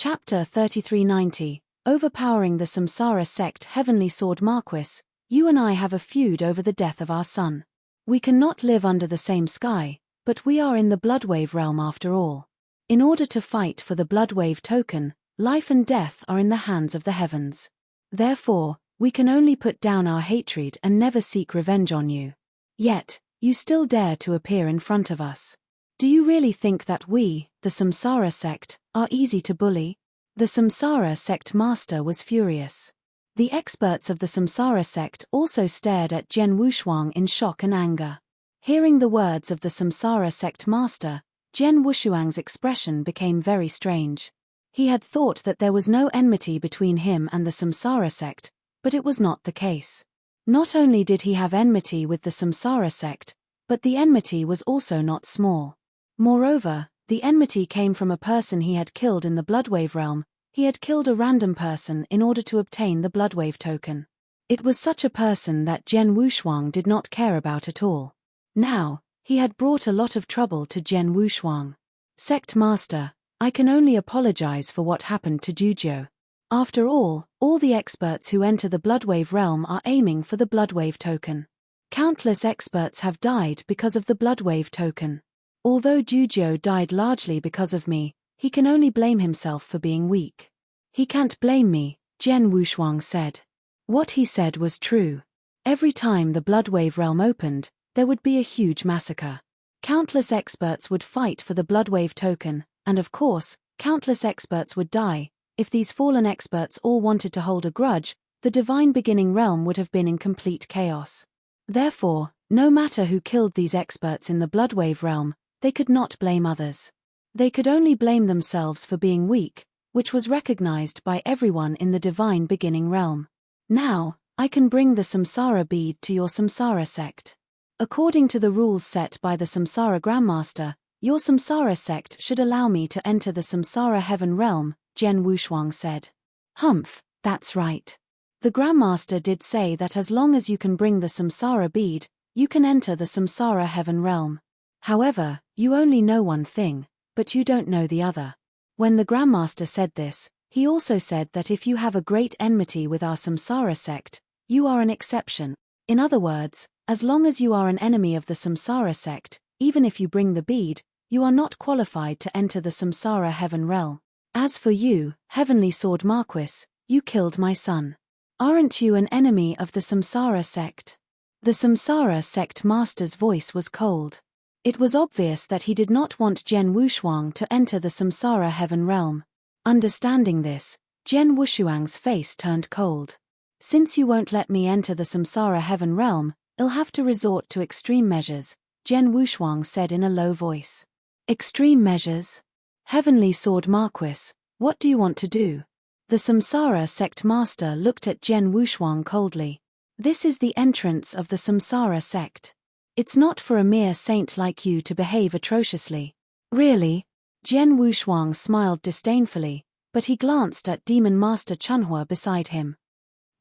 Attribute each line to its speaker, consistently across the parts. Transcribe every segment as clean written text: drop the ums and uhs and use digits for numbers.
Speaker 1: Chapter 3390, Overpowering the Samsara Sect. Heavenly Sword Marquis, you and I have a feud over the death of our son. We cannot live under the same sky, but we are in the Bloodwave realm after all. In order to fight for the Bloodwave token, life and death are in the hands of the heavens. Therefore, we can only put down our hatred and never seek revenge on you. Yet, you still dare to appear in front of us. Do you really think that we, the Samsara Sect, are easy to bully? The Samsara Sect master was furious. The experts of the Samsara Sect also stared at Jian Wushuang in shock and anger. Hearing the words of the Samsara Sect master, Jian Wushuang's expression became very strange. He had thought that there was no enmity between him and the Samsara Sect, but it was not the case. Not only did he have enmity with the Samsara Sect, but the enmity was also not small. Moreover, the enmity came from a person he had killed in the Bloodwave realm. He had killed a random person in order to obtain the Bloodwave token. It was such a person that Jian Wushuang did not care about at all. Now, he had brought a lot of trouble to Jian Wushuang. Sect Master, I can only apologize for what happened to Jujiu. After all the experts who enter the Bloodwave realm are aiming for the Bloodwave token. Countless experts have died because of the Bloodwave token. Although Jujiu died largely because of me, he can only blame himself for being weak. He can't blame me, Jian Wushuang said. What he said was true. Every time the Bloodwave realm opened, there would be a huge massacre. Countless experts would fight for the Bloodwave token, and of course, countless experts would die. If these fallen experts all wanted to hold a grudge, the Divine Beginning realm would have been in complete chaos. Therefore, no matter who killed these experts in the Bloodwave realm, they could not blame others. They could only blame themselves for being weak, which was recognized by everyone in the Divine Beginning realm. Now, I can bring the Samsara bead to your Samsara sect. According to the rules set by the Samsara Grandmaster, your Samsara sect should allow me to enter the Samsara Heaven realm, Jian Wushuang said. Humph, that's right. The Grandmaster did say that as long as you can bring the Samsara bead, you can enter the Samsara Heaven realm. However, you only know one thing, but you don't know the other. When the Grandmaster said this, he also said that if you have a great enmity with our Samsara sect, you are an exception. In other words, as long as you are an enemy of the Samsara sect, even if you bring the bead, you are not qualified to enter the Samsara Heaven realm. As for you, Heavenly Sword Marquis, you killed my son. Aren't you an enemy of the Samsara sect? The Samsara sect master's voice was cold. It was obvious that he did not want Jian Wushuang to enter the Samsara Heaven realm. Understanding this, Jian Wushuang's face turned cold. Since you won't let me enter the Samsara Heaven realm, I'll have to resort to extreme measures, Jian Wushuang said in a low voice. Extreme measures? Heavenly Sword Marquis, what do you want to do? The Samsara sect master looked at Jian Wushuang coldly. This is the entrance of the Samsara sect. It's not for a mere saint like you to behave atrociously. Really? Jian Wushuang smiled disdainfully, but he glanced at Demon Master Chunhua beside him.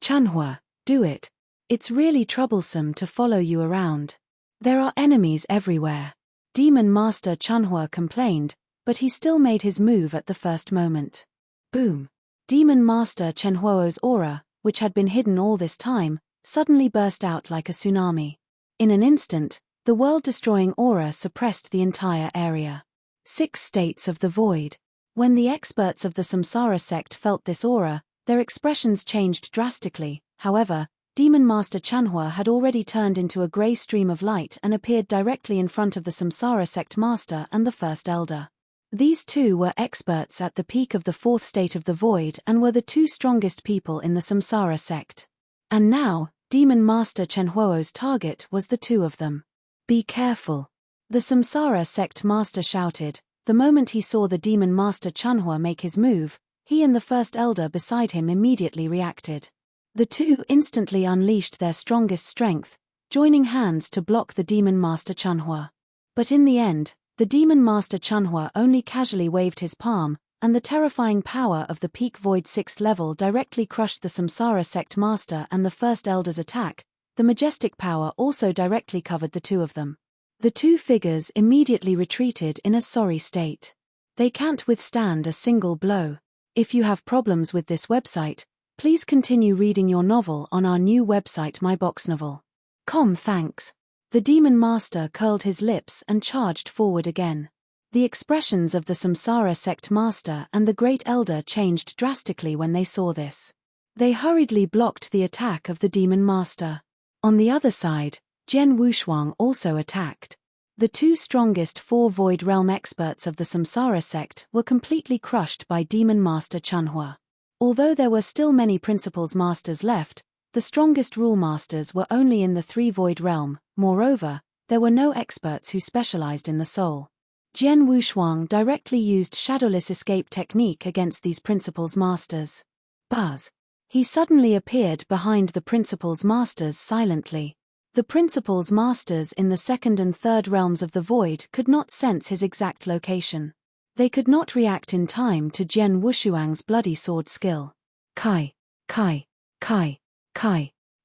Speaker 1: Chunhua, do it. It's really troublesome to follow you around. There are enemies everywhere. Demon Master Chunhua complained, but he still made his move at the first moment. Boom. Demon Master Chenhuo's aura, which had been hidden all this time, suddenly burst out like a tsunami. In an instant, the world-destroying aura suppressed the entire area. 6 states of the void. When the experts of the Samsara sect felt this aura, their expressions changed drastically. However, Demon Master Chanhua had already turned into a grey stream of light and appeared directly in front of the Samsara sect master and the First Elder. These two were experts at the peak of the 4th state of the void and were the 2 strongest people in the Samsara sect. And now, Demon Master Chenhuo's target was the 2 of them. Be careful. The Samsara sect master shouted. The moment he saw the Demon Master Chunhua make his move, he and the First Elder beside him immediately reacted. The 2 instantly unleashed their strongest strength, joining hands to block the Demon Master Chunhua. But in the end, the Demon Master Chunhua only casually waved his palm, and the terrifying power of the peak void 6th level directly crushed the Samsara sect master and the First Elder's attack. The majestic power also directly covered the 2 of them. The 2 figures immediately retreated in a sorry state. They can't withstand a single blow. If you have problems with this website, please continue reading your novel on our new website myboxnovel.com. Thanks. The demon master curled his lips and charged forward again. The expressions of the Samsara sect master and the great elder changed drastically when they saw this. They hurriedly blocked the attack of the demon master. On the other side, Jian Wushuang also attacked. The two strongest four Void Realm experts of the Samsara sect were completely crushed by Demon Master Chanhua. Although there were still many Principles Masters left, the strongest Rule Masters were only in the three Void Realm. Moreover, there were no experts who specialized in the soul. Jian Wushuang directly used Shadowless Escape technique against these Principles Masters. Buzz. He suddenly appeared behind the Principles Masters silently. The Principles Masters in the second and third realms of the void could not sense his exact location. They could not react in time to Jian Wushuang's bloody sword skill. Kai.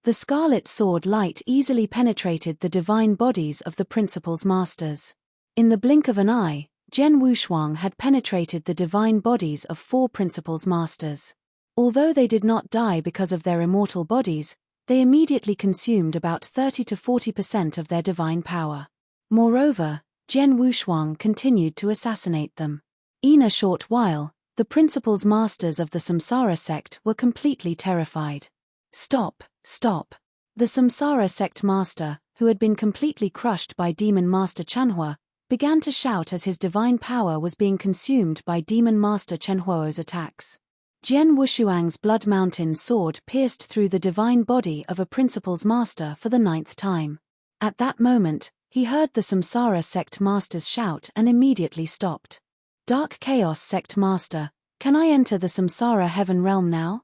Speaker 1: The scarlet sword light easily penetrated the divine bodies of the Principles Masters. In the blink of an eye, Jian Wushuang had penetrated the divine bodies of four Principles Masters. Although they did not die because of their immortal bodies, they immediately consumed about 30 to 40% of their divine power. Moreover, Jian Wushuang continued to assassinate them. In a short while, the Principles Masters of the Samsara sect were completely terrified. Stop. The Samsara sect master, who had been completely crushed by Demon Master Chanhua, began to shout as his divine power was being consumed by Demon Master Chenhuo's attacks. Jian Wushuang's Blood Mountain sword pierced through the divine body of a Principles Master for the 9th time. At that moment, he heard the Samsara sect master's shout and immediately stopped. Dark Chaos sect master, can I enter the Samsara heaven realm now?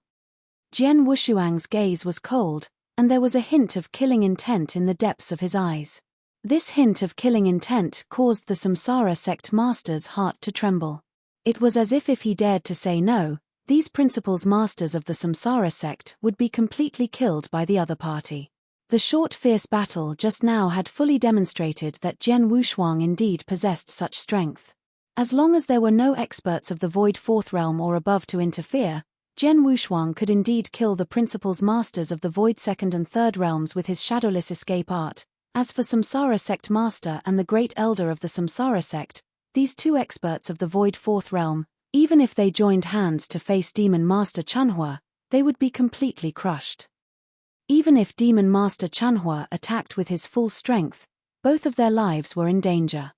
Speaker 1: Jian Wushuang's gaze was cold, and there was a hint of killing intent in the depths of his eyes. This hint of killing intent caused the Samsara sect master's heart to tremble. It was as if he dared to say no, these Principles Masters of the Samsara sect would be completely killed by the other party. The short fierce battle just now had fully demonstrated that Jian Wushuang indeed possessed such strength. As long as there were no experts of the Void Fourth Realm or above to interfere, Jian Wushuang could indeed kill the Principles Masters of the Void Second and Third Realms with his Shadowless Escape art. As for Samsara sect master and the Great Elder of the Samsara sect, these two experts of the Void Fourth Realm, even if they joined hands to face Demon Master Chanhua, they would be completely crushed. Even if Demon Master Chanhua attacked with his full strength, both of their lives were in danger.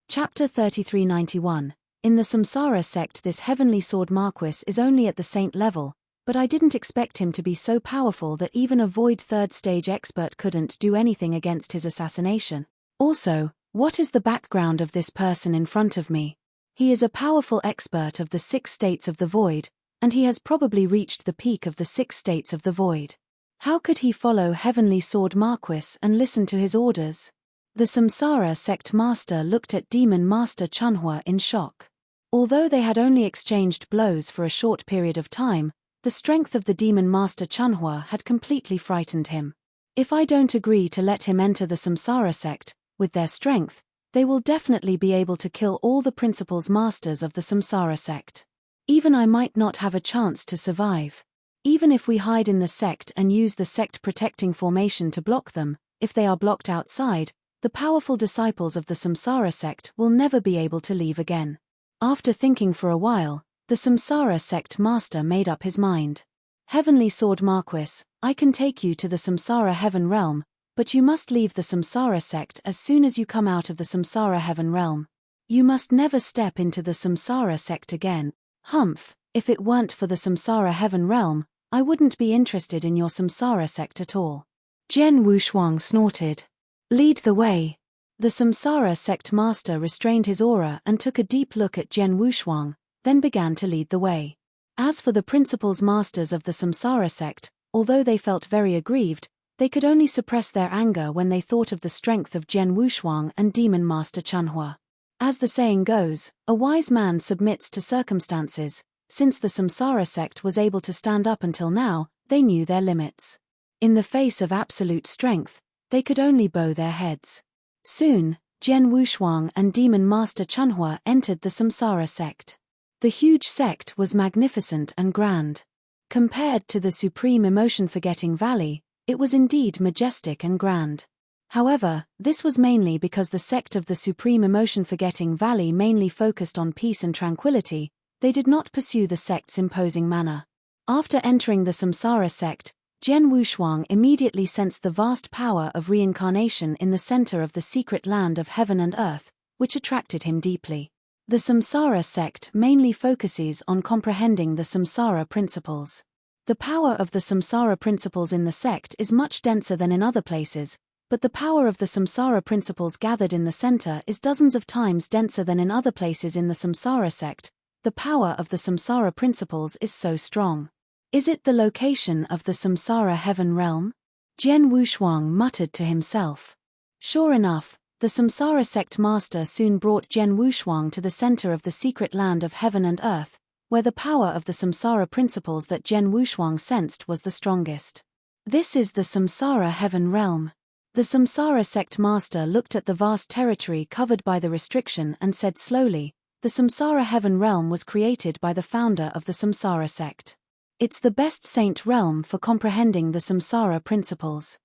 Speaker 1: Chapter 3391. In the Samsara sect, this heavenly sword Marquis is only at the saint level, but I didn't expect him to be so powerful that even a Void Third Stage expert couldn't do anything against his assassination. Also, what is the background of this person in front of me? He is a powerful expert of the 6 states of the void, and he has probably reached the peak of the 6 states of the void. How could he follow Heavenly Sword Marquis and listen to his orders? The Samsara sect master looked at Demon Master Chanhua in shock. Although they had only exchanged blows for a short period of time, the strength of the Demon Master Chanhua had completely frightened him. If I don't agree to let him enter the Samsara sect, with their strength, they will definitely be able to kill all the Principles Masters of the Samsara sect. Even I might not have a chance to survive. Even if we hide in the sect and use the sect protecting formation to block them, if they are blocked outside, the powerful disciples of the Samsara sect will never be able to leave again. After thinking for a while, the Samsara sect master made up his mind. Heavenly Sword Marquis, I can take you to the Samsara heaven realm, but you must leave the Samsara sect as soon as you come out of the Samsara heaven realm. You must never step into the Samsara sect again. Humph, if it weren't for the Samsara heaven realm, I wouldn't be interested in your Samsara sect at all. Jian Wushuang snorted. Lead the way. The Samsara sect master restrained his aura and took a deep look at Jian Wushuang, then began to lead the way. As for the Principles Masters of the Samsara sect, although they felt very aggrieved, they could only suppress their anger when they thought of the strength of Jian Wushuang and Demon Master Chanhua. As the saying goes, a wise man submits to circumstances. Since the Samsara sect was able to stand up until now, they knew their limits. In the face of absolute strength, they could only bow their heads. Soon, Jian Wushuang and Demon Master Chanhua entered the Samsara sect. The huge sect was magnificent and grand. Compared to the supreme emotion-forgetting valley, it was indeed majestic and grand. However, this was mainly because the sect of the supreme emotion-forgetting valley mainly focused on peace and tranquility. They did not pursue the sect's imposing manner. After entering the samsara sect, Jian Wushuang immediately sensed the vast power of reincarnation in the center of the secret land of heaven and earth, which attracted him deeply. The samsara sect mainly focuses on comprehending the samsara principles. The power of the samsara principles in the sect is much denser than in other places, but the power of the samsara principles gathered in the center is dozens of times denser than in other places in the samsara sect. The power of the samsara principles is so strong. Is it the location of the samsara heaven realm? Jian Wushuang muttered to himself. Sure enough, the samsara sect master soon brought Jian Wushuang to the center of the secret land of heaven and earth, where the power of the samsara principles that Jian Wushuang sensed was the strongest. This is the samsara heaven realm. The samsara sect master looked at the vast territory covered by the restriction and said slowly, the samsara heaven realm was created by the founder of the samsara sect. It's the best saint realm for comprehending the samsara principles.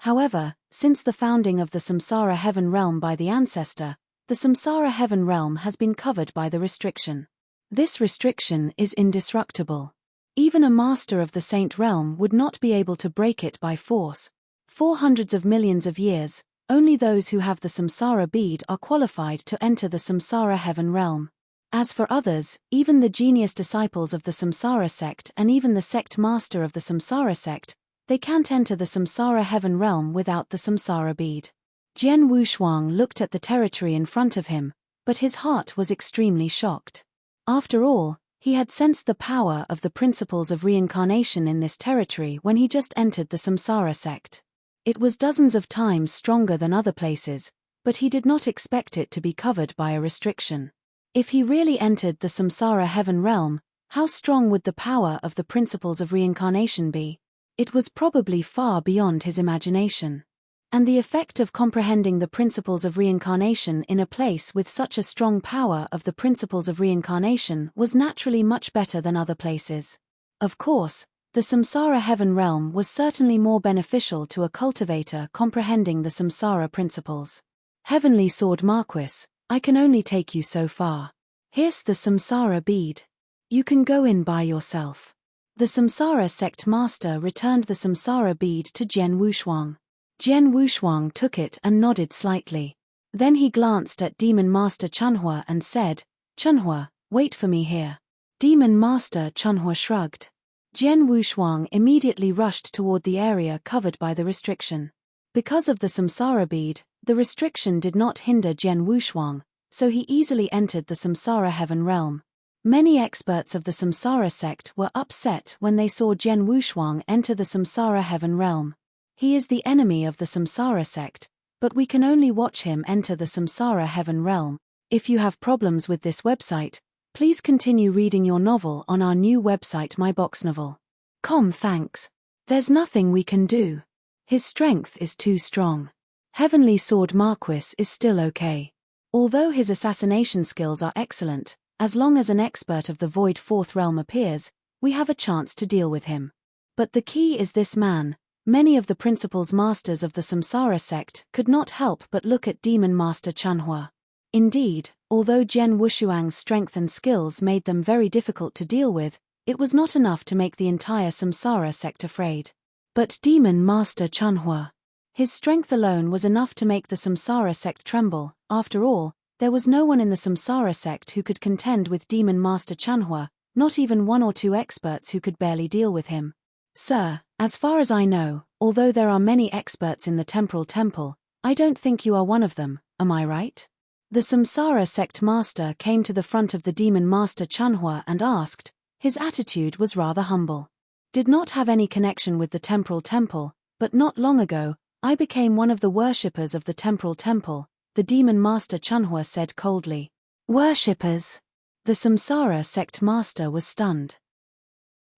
Speaker 1: However, since the founding of the samsara heaven realm by the ancestor, the samsara heaven realm has been covered by the restriction. This restriction is indestructible. Even a master of the saint realm would not be able to break it by force. For hundreds of millions of years, only those who have the samsara bead are qualified to enter the samsara heaven realm. As for others, even the genius disciples of the samsara sect and even the sect master of the samsara sect, they can't enter the samsara heaven realm without the samsara bead. Jian Wushuang looked at the territory in front of him, but his heart was extremely shocked. After all, he had sensed the power of the principles of reincarnation in this territory when he just entered the samsara sect. It was dozens of times stronger than other places, but he did not expect it to be covered by a restriction. If he really entered the samsara heaven realm, how strong would the power of the principles of reincarnation be? It was probably far beyond his imagination. And the effect of comprehending the principles of reincarnation in a place with such a strong power of the principles of reincarnation was naturally much better than other places. Of course, the samsara heaven realm was certainly more beneficial to a cultivator comprehending the samsara principles. Heavenly Sword Marquis, I can only take you so far. Here's the samsara bead. You can go in by yourself. The samsara sect master returned the samsara bead to Jian Wushuang. Jian Wushuang took it and nodded slightly. Then he glanced at Demon Master Chunhua and said, Chunhua, wait for me here. Demon Master Chunhua shrugged. Jian Wushuang immediately rushed toward the area covered by the restriction. Because of the samsara bead, the restriction did not hinder Jian Wushuang, so he easily entered the samsara heaven realm. Many experts of the samsara sect were upset when they saw Jian Wushuang enter the samsara heaven realm. He is the enemy of the samsara sect, but we can only watch him enter the samsara heaven realm. If you have problems with this website, please continue reading your novel on our new website myboxnovel.com. Thanks. There's nothing we can do. His strength is too strong. Heavenly Sword Marquis is still okay. Although his assassination skills are excellent, as long as an expert of the Void Fourth Realm appears, we have a chance to deal with him. But the key is this man. Many of the principles masters of the samsara sect could not help but look at Demon Master Chunhua. Indeed, although Jian Wushuang's strength and skills made them very difficult to deal with, it was not enough to make the entire samsara sect afraid. But Demon Master Chunhua. His strength alone was enough to make the samsara sect tremble. After all, there was no one in the samsara sect who could contend with Demon Master Chunhua, not even one or two experts who could barely deal with him. Sir, as far as I know, although there are many experts in the temporal temple, I don't think you are one of them, am I right? The samsara sect master came to the front of the Demon Master Chunhua and asked. His attitude was rather humble. Did not have any connection with the temporal temple, but not long ago, I became one of the worshippers of the temporal temple, the Demon Master Chunhua said coldly. Worshippers? The samsara sect master was stunned.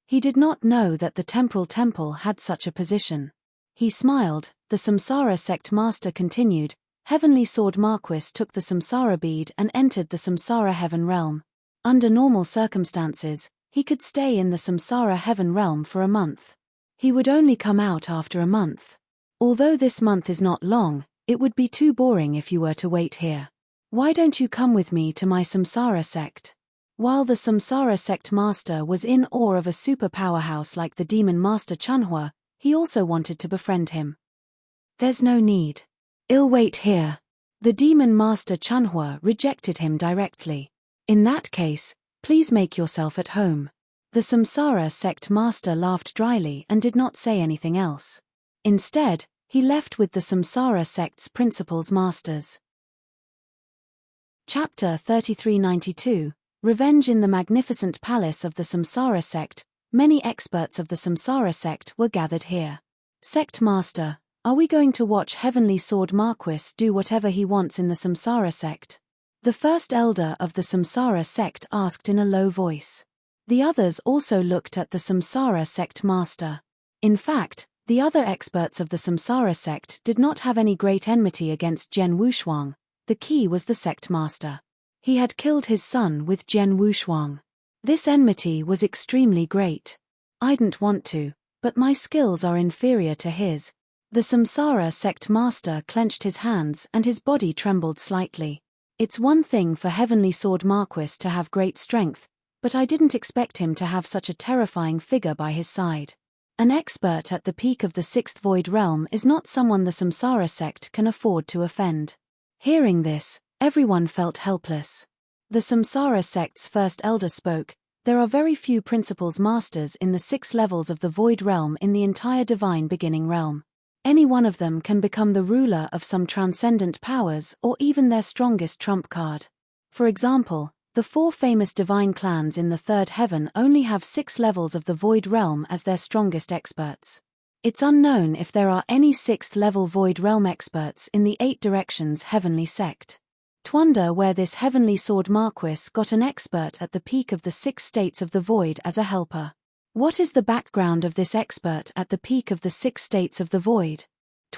Speaker 1: He did not know that the temporal temple had such a position. He smiled. The samsara sect master continued. Heavenly Sword Marquis took the samsara bead and entered the samsara heaven realm. Under normal circumstances, he could stay in the samsara heaven realm for a month. He would only come out after a month. Although this month is not long, it would be too boring if you were to wait here. Why don't you come with me to my samsara sect? While the samsara sect master was in awe of a super powerhouse like the demon master Chanhua, he also wanted to befriend him. There's no need. I'll wait here. The demon master Chanhua rejected him directly. In that case, please make yourself at home. The samsara sect master laughed dryly and did not say anything else. Instead, he left with the samsara sect's principals masters. Chapter 3392, Revenge in the Magnificent Palace of the Samsara Sect. Many experts of the Samsara Sect were gathered here. Sect Master, are we going to watch Heavenly Sword Marquis do whatever he wants in the Samsara Sect? The first elder of the Samsara Sect asked in a low voice. The others also looked at the Samsara Sect Master. In fact, the other experts of the Samsara Sect did not have any great enmity against Jian Wushuang. The key was the Sect Master. He had killed his son with Jian Wushuang. This enmity was extremely great. I didn't want to, but my skills are inferior to his. The Samsara Sect Master clenched his hands and his body trembled slightly. It's one thing for Heavenly Sword Marquis to have great strength, but I didn't expect him to have such a terrifying figure by his side. An expert at the peak of the sixth void realm is not someone the Samsara Sect can afford to offend. Hearing this, everyone felt helpless. The Samsara Sect's first elder spoke. There are very few principals masters in the 6 levels of the void realm in the entire divine beginning realm. Any one of them can become the ruler of some transcendent powers or even their strongest trump card. For example, the 4 famous divine clans in the third heaven only have 6 levels of the void realm as their strongest experts. It's unknown if there are any 6th level void realm experts in the 8 directions heavenly sect. Wonder where this Heavenly Sword Marquis got an expert at the peak of the 6 states of the void as a helper. What is the background of this expert at the peak of the 6 states of the void?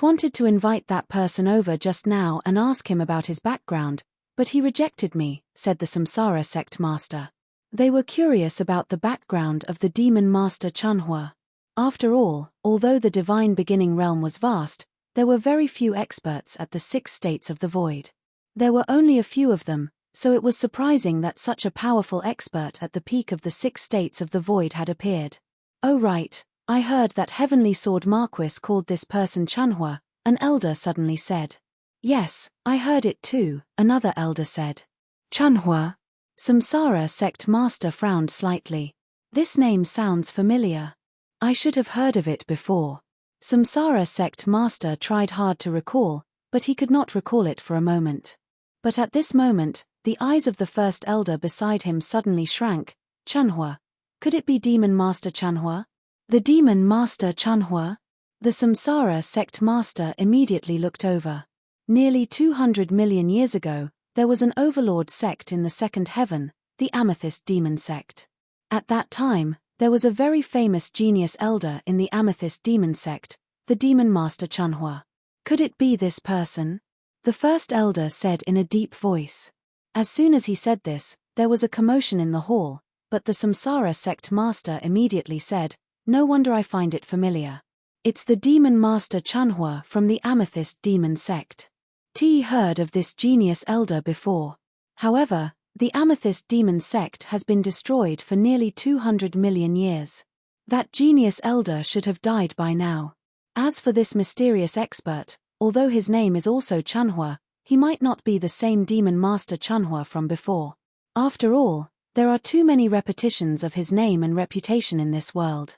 Speaker 1: Wanted to invite that person over just now and ask him about his background, but he rejected me, said the Samsara Sect Master. They were curious about the background of the Demon Master Chanhua. After all, although the divine beginning realm was vast, there were very few experts at the 6 states of the void. There were only a few of them, so it was surprising that such a powerful expert at the peak of the 6 states of the void had appeared. Oh right, I heard that Heavenly Sword Marquis called this person Chanhua, an elder suddenly said. Yes, I heard it too, another elder said. Chanhua? Samsara Sect Master frowned slightly. This name sounds familiar. I should have heard of it before. Samsara Sect Master tried hard to recall, but he could not recall it for a moment. But at this moment, the eyes of the first elder beside him suddenly shrank. Chanhua. Could it be Demon Master Chanhua? The Demon Master Chanhua? The Samsara Sect Master immediately looked over. Nearly 200 million years ago, there was an overlord sect in the second heaven, the Amethyst Demon Sect. At that time, there was a very famous genius elder in the Amethyst Demon Sect, the Demon Master Chanhua. Could it be this person? The first elder said in a deep voice. As soon as he said this, there was a commotion in the hall, but the Samsara Sect Master immediately said, no wonder I find it familiar. It's the Demon Master Chanhua from the Amethyst Demon Sect. T heard of this genius elder before. However, the Amethyst Demon Sect has been destroyed for nearly 200 million years. That genius elder should have died by now. As for this mysterious expert, although his name is also Chanhua, he might not be the same Demon Master Chanhua from before. After all, there are too many repetitions of his name and reputation in this world.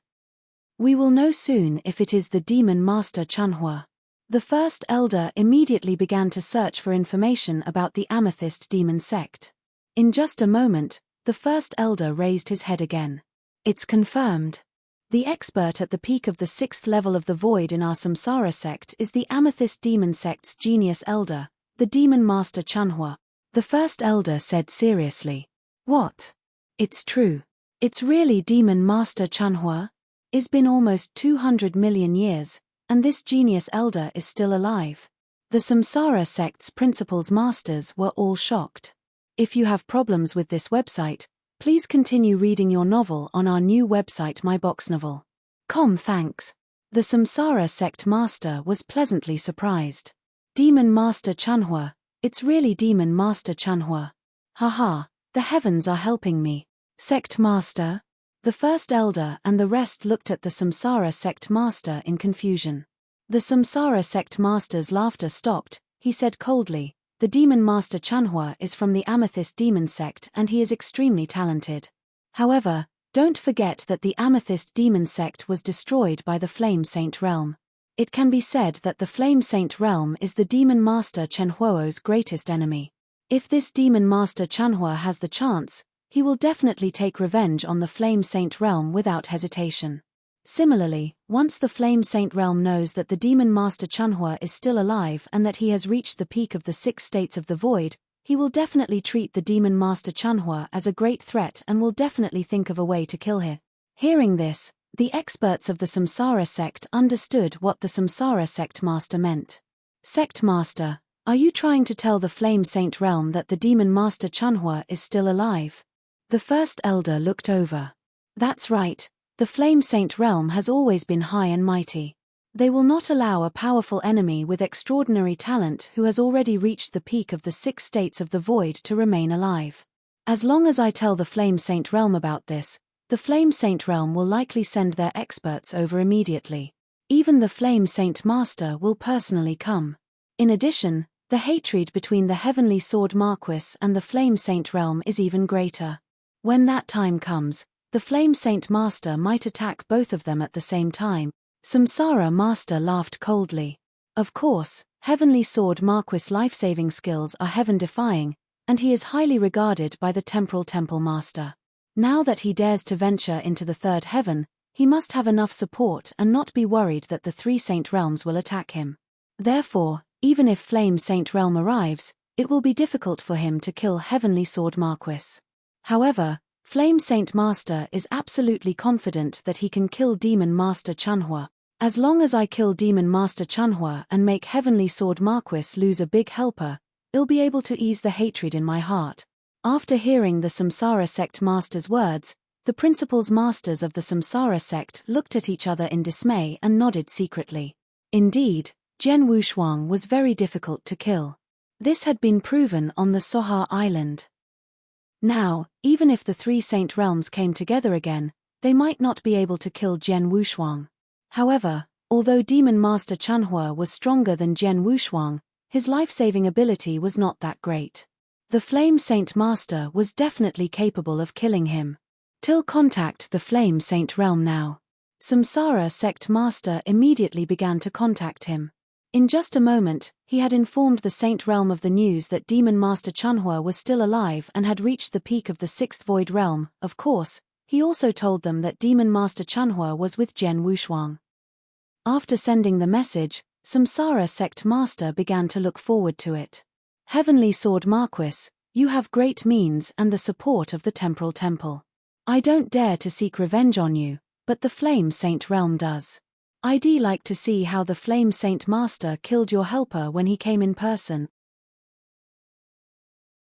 Speaker 1: We will know soon if it is the Demon Master Chanhua. The first elder immediately began to search for information about the Amethyst Demon Sect. In just a moment, the first elder raised his head again. It's confirmed. The expert at the peak of the 6th level of the void in our Samsara sect is the Amethyst Demon Sect's genius elder, the Demon Master Chanhua. The first elder said seriously. What? It's true. It's really Demon Master Chanhua? It's been almost 200 million years, and this genius elder is still alive. The Samsara sect's principals masters were all shocked. If you have problems with this website, Please continue reading your novel on our new website myboxnovel.com. Thanks. The Samsara sect master was pleasantly surprised. Demon Master Chanhua, it's really Demon Master Chanhua. Haha, the heavens are helping me. Sect master? The first elder and the rest looked at the Samsara sect master in confusion. The Samsara sect master's laughter stopped. He said coldly, the Demon Master Chanhua is from the Amethyst Demon sect and he is extremely talented. However, don't forget that the Amethyst Demon sect was destroyed by the Flame Saint realm. It can be said that the Flame Saint realm is the Demon Master Chenhuo's greatest enemy. If this Demon Master Chanhua has the chance, he will definitely take revenge on the Flame Saint realm without hesitation. Similarly, once the Flame Saint realm knows that the Demon Master Chanhua is still alive and that he has reached the peak of the 6 states of the void, he will definitely treat the Demon Master Chanhua as a great threat and will definitely think of a way to kill him. Hearing this, the experts of the Samsara sect understood what the Samsara sect master meant. Sect master, are you trying to tell the Flame Saint realm that the Demon Master Chanhua is still alive? The first elder looked over. That's right. The Flame Saint realm has always been high and mighty. They will not allow a powerful enemy with extraordinary talent who has already reached the peak of the 6 states of the void to remain alive. As long as I tell the Flame Saint realm about this, the Flame Saint realm will likely send their experts over immediately. Even the Flame Saint Master will personally come. In addition, the hatred between the Heavenly Sword Marquis and the Flame Saint realm is even greater. When that time comes, the Flame Saint Master might attack both of them at the same time. Samsara Master laughed coldly. Of course, Heavenly Sword Marquis' life-saving skills are heaven-defying, and he is highly regarded by the Temporal Temple Master. Now that he dares to venture into the third heaven, he must have enough support and not be worried that the 3 Saint realms will attack him. Therefore, even if Flame Saint realm arrives, it will be difficult for him to kill Heavenly Sword Marquis. However, Flame Saint Master is absolutely confident that he can kill Demon Master Chanhua. As long as I kill Demon Master Chanhua and make Heavenly Sword Marquis lose a big helper, I'll be able to ease the hatred in my heart. After hearing the Samsara sect master's words, the principals masters of the Samsara sect looked at each other in dismay and nodded secretly. Indeed, Jian Wushuang was very difficult to kill. This had been proven on the Soha Island. Now, even if the 3 Saint realms came together again, they might not be able to kill Jian Wushuang. However, although Demon Master Chanhua was stronger than Jian Wushuang, his life-saving ability was not that great. The Flame Saint Master was definitely capable of killing him. Till contact the Flame Saint realm now. Samsara sect master immediately began to contact him. In just a moment, he had informed the Saint realm of the news that Demon Master Chanhua was still alive and had reached the peak of the 6th void realm. Of course, he also told them that Demon Master Chanhua was with Jian Wushuang. After sending the message, Samsara sect master began to look forward to it. Heavenly Sword Marquis, you have great means and the support of the Temporal Temple. I don't dare to seek revenge on you, but the Flame Saint realm does. I'd like to see how the Flame Saint Master killed your helper when he came in person.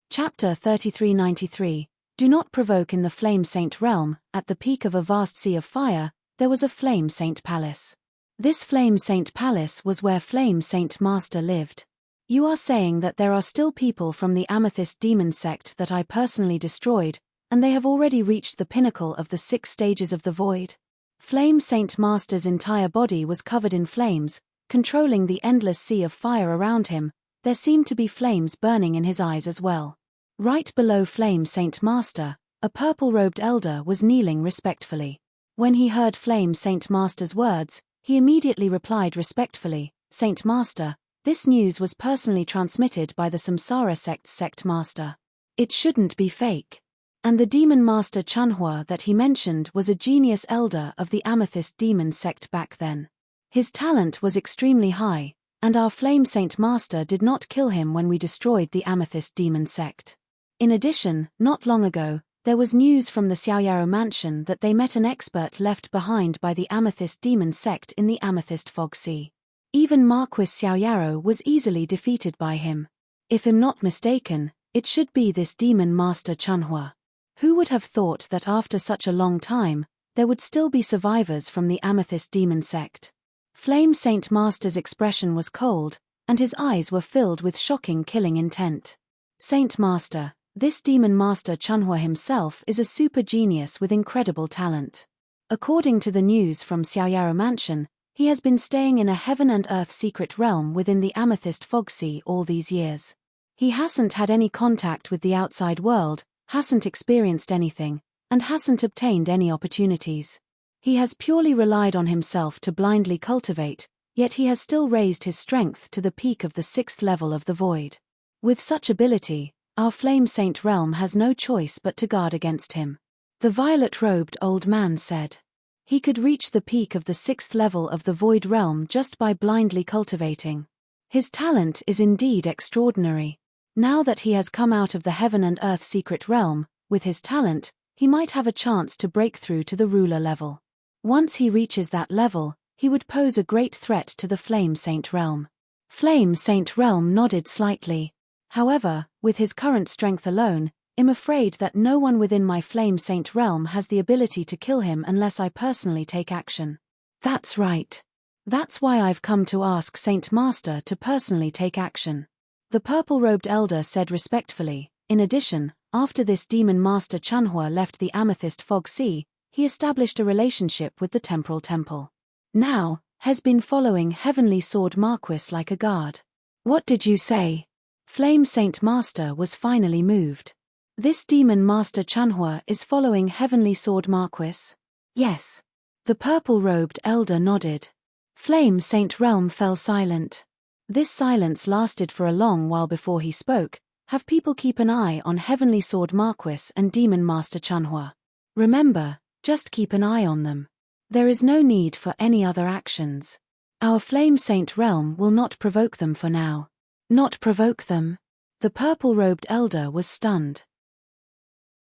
Speaker 1: Chapter 3393. Do not provoke. In the Flame Saint realm, at the peak of a vast sea of fire, there was a Flame Saint Palace. This Flame Saint Palace was where Flame Saint Master lived. You are saying that there are still people from the Amethyst Demon sect that I personally destroyed, and they have already reached the pinnacle of the 6 stages of the void? Flame Saint Master's entire body was covered in flames, controlling the endless sea of fire around him. There seemed to be flames burning in his eyes as well. Right below Flame Saint Master, a purple-robed elder was kneeling respectfully. When he heard Flame Saint Master's words, he immediately replied respectfully, Saint Master, this news was personally transmitted by the Samsara sect's sect master. It shouldn't be fake. And the Demon Master Chanhua that he mentioned was a genius elder of the Amethyst Demon sect back then. His talent was extremely high, and our Flame Saint Master did not kill him when we destroyed the Amethyst Demon sect. In addition, not long ago, there was news from the Xiaoyaro mansion that they met an expert left behind by the Amethyst Demon sect in the Amethyst Fog Sea. Even Marquis Xiaoyaro was easily defeated by him. If I'm not mistaken, it should be this Demon Master Chanhua. Who would have thought that after such a long time, there would still be survivors from the Amethyst demon sect? Flame Saint Master's expression was cold, and his eyes were filled with shocking killing intent. Saint Master, this demon master Chunhua himself is a super genius with incredible talent. According to the news from Xiaoyara Mansion, he has been staying in a heaven and earth secret realm within the Amethyst Fog Sea all these years. He hasn't had any contact with the outside world, hasn't experienced anything, and hasn't obtained any opportunities. He has purely relied on himself to blindly cultivate, yet he has still raised his strength to the peak of the 6th level of the void. With such ability, our Flame Saint realm has no choice but to guard against him. The violet-robed old man said. He could reach the peak of the 6th level of the void realm just by blindly cultivating. His talent is indeed extraordinary. Now that he has come out of the heaven and earth secret realm, with his talent, he might have a chance to break through to the ruler level. Once he reaches that level, he would pose a great threat to the Flame Saint realm. Flame Saint realm nodded slightly. However, with his current strength alone, I'm afraid that no one within my Flame Saint realm has the ability to kill him unless I personally take action. That's right. That's why I've come to ask Saint Master to personally take action. The purple-robed elder said respectfully. In addition, after this demon master Chunhua left the Amethyst Fog Sea, he established a relationship with the Temporal Temple. Now, has been following Heavenly Sword Marquis like a guard. What did you say? Flame Saint Master was finally moved. This demon master Chunhua is following Heavenly Sword Marquis? Yes. The purple-robed elder nodded. Flame Saint realm fell silent. This silence lasted for a long while before he spoke. Have people keep an eye on Heavenly Sword Marquis and Demon Master Chunhua. Remember, just keep an eye on them. There is no need for any other actions. Our Flame Saint realm will not provoke them for now. Not provoke them? The purple-robed elder was stunned.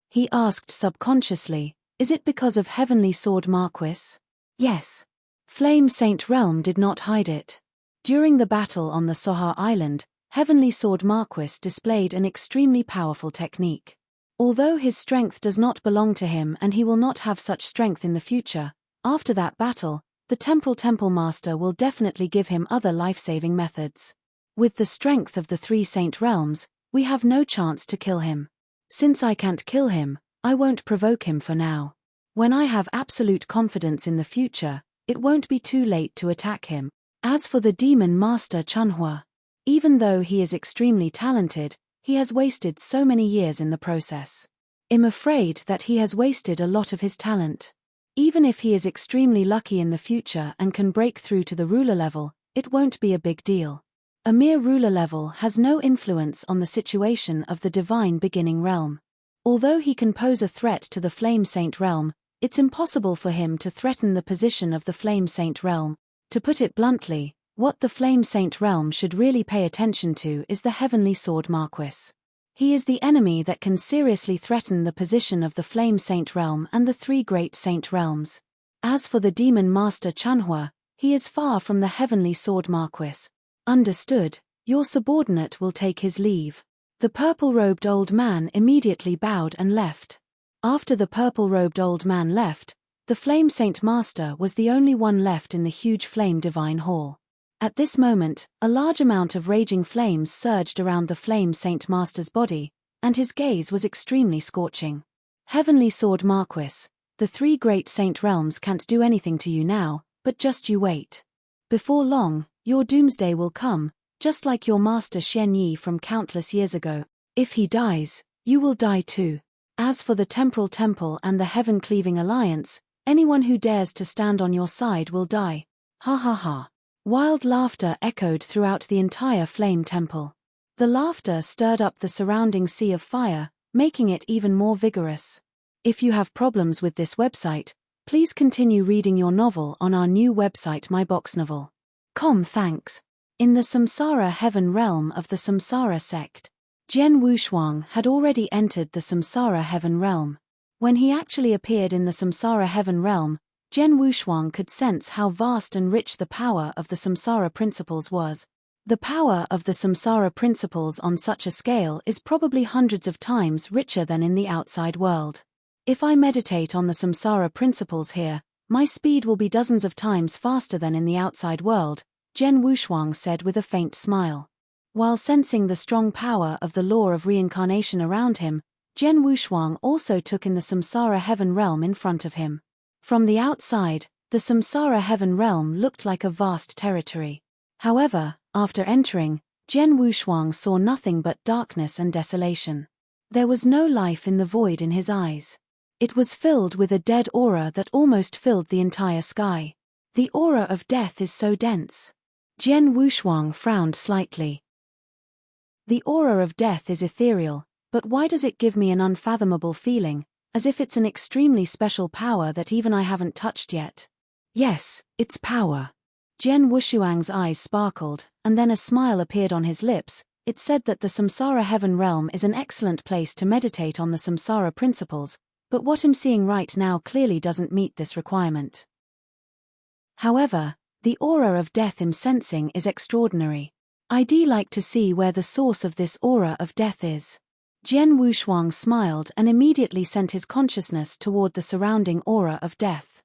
Speaker 1: He asked subconsciously, is it because of Heavenly Sword Marquis? Yes. Flame Saint realm did not hide it. During the battle on the Sohar Island, Heavenly Sword Marquis displayed an extremely powerful technique. Although his strength does not belong to him and he will not have such strength in the future, after that battle, the Temporal Temple Master will definitely give him other life-saving methods. With the strength of the 3 Saint realms, we have no chance to kill him. Since I can't kill him, I won't provoke him for now. When I have absolute confidence in the future, it won't be too late to attack him. As for the Demon Master Chunhua, even though he is extremely talented, he has wasted so many years in the process. I'm afraid that he has wasted a lot of his talent. Even if he is extremely lucky in the future and can break through to the ruler level, it won't be a big deal. A mere ruler level has no influence on the situation of the divine beginning realm. Although he can pose a threat to the Flame Saint realm, it's impossible for him to threaten the position of the Flame Saint realm. To put it bluntly, what the Flame Saint realm should really pay attention to is the Heavenly Sword Marquis. He is the enemy that can seriously threaten the position of the Flame Saint realm and the 3 great saint realms. As for the Demon Master Chunhua, he is far from the Heavenly Sword Marquis. Understood, your subordinate will take his leave. The purple-robed old man immediately bowed and left. After the purple-robed old man left, the Flame Saint Master was the only one left in the huge Flame Divine Hall. At this moment, a large amount of raging flames surged around the Flame Saint Master's body, and his gaze was extremely scorching. Heavenly Sword Marquis, the 3 great saint realms can't do anything to you now, but just you wait. Before long, your doomsday will come, just like your master Xian Yi from countless years ago. If he dies, you will die too. As for the Temporal Temple and the Heaven-Cleaving Alliance, anyone who dares to stand on your side will die. Ha ha ha. Wild laughter echoed throughout the entire Flame Temple. The laughter stirred up the surrounding sea of fire, making it even more vigorous. If you have problems with this website, please continue reading your novel on our new website myboxnovel.com. Thanks. In the Samsara Heaven realm of the Samsara sect, Jian Wushuang had already entered the Samsara Heaven realm. When he actually appeared in the Samsara Heaven realm, Jian Wushuang could sense how vast and rich the power of the Samsara principles was. The power of the samsara principles on such a scale is probably hundreds of times richer than in the outside world. If I meditate on the samsara principles here, my speed will be dozens of times faster than in the outside world, Jen Wushuang said with a faint smile. While sensing the strong power of the law of reincarnation around him, Jen Wushuang also took in the samsara heaven realm in front of him. From the outside, the samsara heaven realm looked like a vast territory. However, after entering, Jen Wushuang saw nothing but darkness and desolation. There was no life in the void in his eyes. It was filled with a dead aura that almost filled the entire sky. The aura of death is so dense. Jen Wushuang frowned slightly. The aura of death is ethereal, but why does it give me an unfathomable feeling, as if it's an extremely special power that even I haven't touched yet? Yes, it's power. Jen Wushuang's eyes sparkled, and then a smile appeared on his lips. It said that the samsara heaven realm is an excellent place to meditate on the samsara principles, but what I'm seeing right now clearly doesn't meet this requirement. However, the aura of death I'm sensing is extraordinary. I'd like to see where the source of this aura of death is. Jen Wushuang smiled and immediately sent his consciousness toward the surrounding aura of death.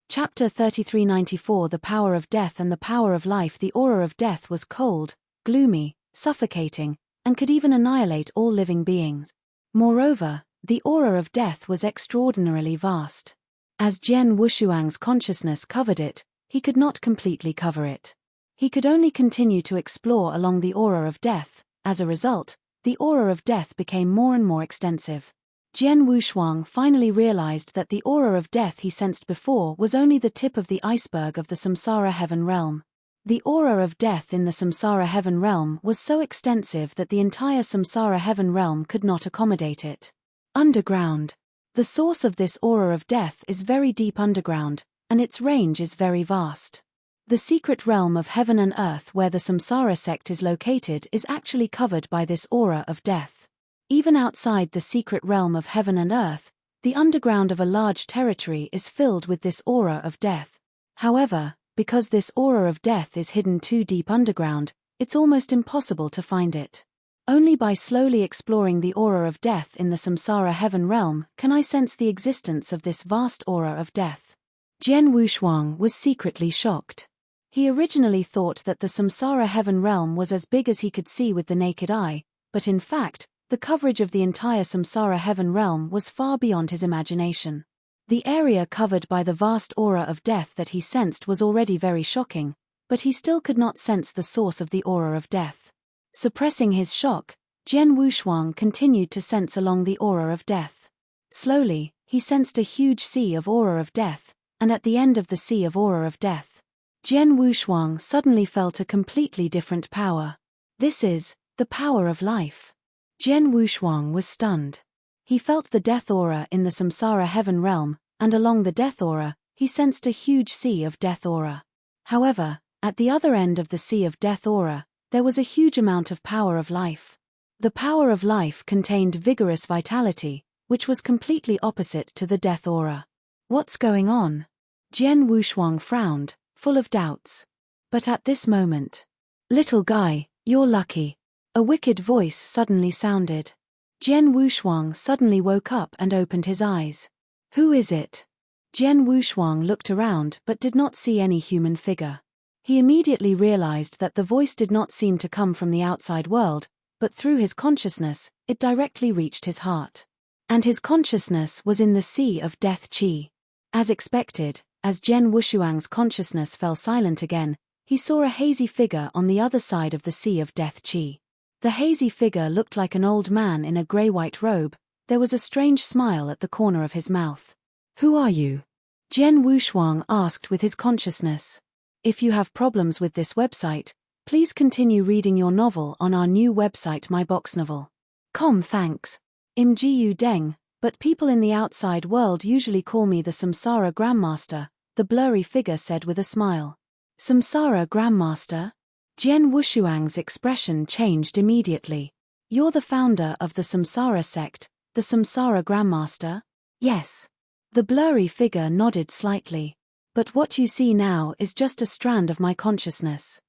Speaker 1: Chapter 3394 The Power of Death and the Power of Life. The aura of death was cold, gloomy, suffocating, and could even annihilate all living beings. Moreover, the aura of death was extraordinarily vast. As Jen Wushuang's consciousness covered it, he could not completely cover it. He could only continue to explore along the aura of death. As a result, the aura of death became more and more extensive. Jen Wushuang finally realized that the aura of death he sensed before was only the tip of the iceberg of the samsara heaven realm. The aura of death in the samsara heaven realm was so extensive that the entire samsara heaven realm could not accommodate it. Underground. The source of this aura of death is very deep underground, and its range is very vast. The secret realm of heaven and earth where the samsara sect is located is actually covered by this aura of death. Even outside the secret realm of heaven and earth, the underground of a large territory is filled with this aura of death. However, because this aura of death is hidden too deep underground, it's almost impossible to find it. Only by slowly exploring the aura of death in the samsara heaven realm can I sense the existence of this vast aura of death. Jen Wushuang was secretly shocked. He originally thought that the samsara heaven realm was as big as he could see with the naked eye, but in fact, the coverage of the entire samsara heaven realm was far beyond his imagination. The area covered by the vast aura of death that he sensed was already very shocking, but he still could not sense the source of the aura of death. Suppressing his shock, Jen Wushuang continued to sense along the aura of death. Slowly, he sensed a huge sea of aura of death, and at the end of the sea of aura of death, Jen Wushuang suddenly felt a completely different power. This is the power of life. Jen Wushuang was stunned. He felt the death aura in the samsara heaven realm, and along the death aura, he sensed a huge sea of death aura. However, at the other end of the sea of death aura, there was a huge amount of power of life. The power of life contained vigorous vitality, which was completely opposite to the death aura. What's going on? Jen Wushuang frowned, full of doubts. But at this moment, "Little guy, you're lucky." A wicked voice suddenly sounded. Jen Wushuang suddenly woke up and opened his eyes. Who is it? Jen Wushuang looked around but did not see any human figure. He immediately realized that the voice did not seem to come from the outside world, but through his consciousness, it directly reached his heart. And his consciousness was in the sea of death chi. As expected, as Jen Wushuang's consciousness fell silent again, he saw a hazy figure on the other side of the sea of death chi. The hazy figure looked like an old man in a grey-white robe. There was a strange smile at the corner of his mouth. Who are you? Jen Wushuang asked with his consciousness. If you have problems with this website, please continue reading your novel on our new website myboxnovel.com. Thanks. Imgu Deng, but people in the outside world usually call me the Samsara Grandmaster, the blurry figure said with a smile. Samsara Grandmaster? Jen Wushuang's expression changed immediately. You're the founder of the Samsara sect, the Samsara Grandmaster? Yes. The blurry figure nodded slightly. But what you see now is just a strand of my consciousness.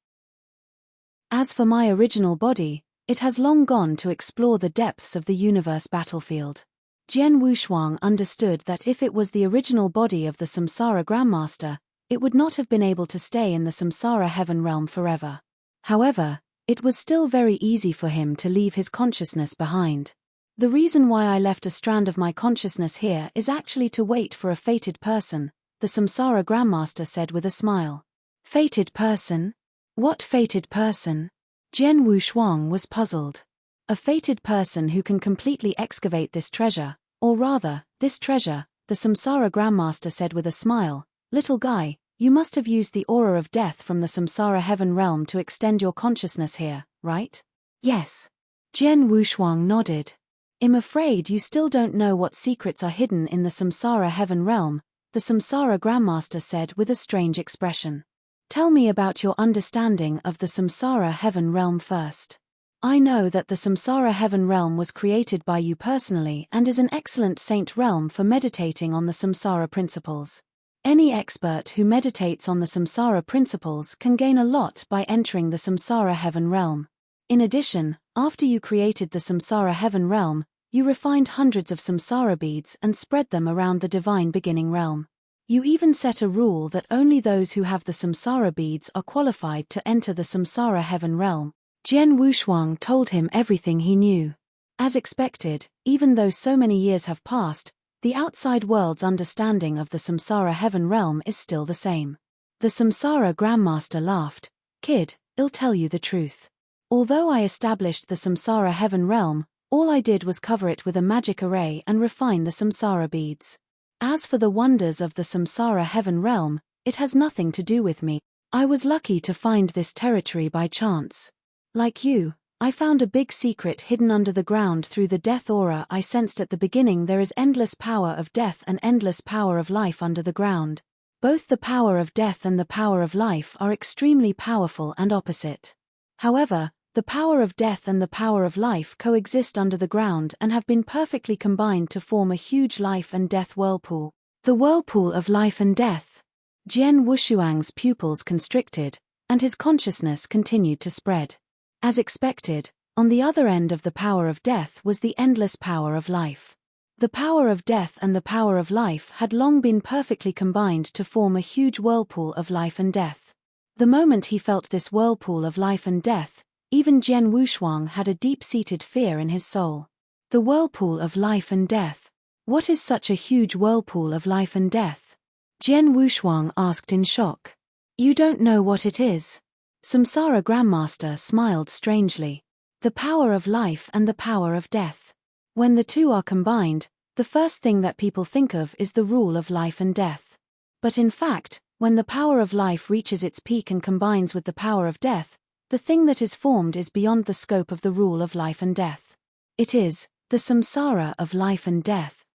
Speaker 1: As for my original body, it has long gone to explore the depths of the universe battlefield. Jian Wushuang understood that if it was the original body of the Samsara Grandmaster, it would not have been able to stay in the Samsara heaven realm forever. However, it was still very easy for him to leave his consciousness behind. The reason why I left a strand of my consciousness here is actually to wait for a fated person, the Samsara Grandmaster said with a smile. Fated person? What fated person? Jian Wushuang was puzzled. A fated person who can completely excavate this treasure, or rather, this treasure, the Samsara Grandmaster said with a smile. Little guy, you must have used the aura of death from the Samsara heaven realm to extend your consciousness here, right? Yes. Jian Wushuang nodded. I'm afraid you still don't know what secrets are hidden in the Samsara heaven realm, the Samsara Grandmaster said with a strange expression. Tell me about your understanding of the Samsara heaven realm first. I know that the Samsara heaven realm was created by you personally and is an excellent saint realm for meditating on the Samsara principles. Any expert who meditates on the Samsara principles can gain a lot by entering the Samsara heaven realm. In addition, after you created the Samsara heaven realm, you refined hundreds of Samsara beads and spread them around the divine beginning realm. You even set a rule that only those who have the Samsara beads are qualified to enter the Samsara heaven realm. Jian Wushuang told him everything he knew. As expected, even though so many years have passed, the outside world's understanding of the Samsara heaven realm is still the same. The Samsara Grandmaster laughed. Kid, I'll tell you the truth. Although I established the Samsara heaven realm, all I did was cover it with a magic array and refine the Samsara beads. As for the wonders of the Samsara heaven realm, it has nothing to do with me. I was lucky to find this territory by chance. Like you, I found a big secret hidden under the ground through the death aura I sensed at the beginning. There is endless power of death and endless power of life under the ground. Both the power of death and the power of life are extremely powerful and opposite. However, the power of death and the power of life coexist under the ground and have been perfectly combined to form a huge life and death whirlpool. The whirlpool of life and death. Jian Wushuang's pupils constricted, and his consciousness continued to spread. As expected, on the other end of the power of death was the endless power of life. The power of death and the power of life had long been perfectly combined to form a huge whirlpool of life and death. The moment he felt this whirlpool of life and death, even Jian Wushuang had a deep-seated fear in his soul. The whirlpool of life and death. What is such a huge whirlpool of life and death? Jian Wushuang asked in shock. You don't know what it is? Samsara Grandmaster smiled strangely. The power of life and the power of death. When the two are combined, the first thing that people think of is the rule of life and death. But in fact, when the power of life reaches its peak and combines with the power of death, the thing that is formed is beyond the scope of the rule of life and death. It is the samsara of life and death.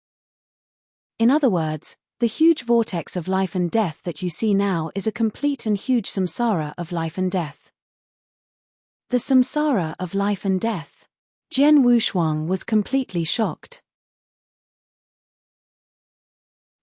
Speaker 1: In other words, the huge vortex of life and death that you see now is a complete and huge samsara of life and death. The samsara of life and death. Jian Wushuang was completely shocked.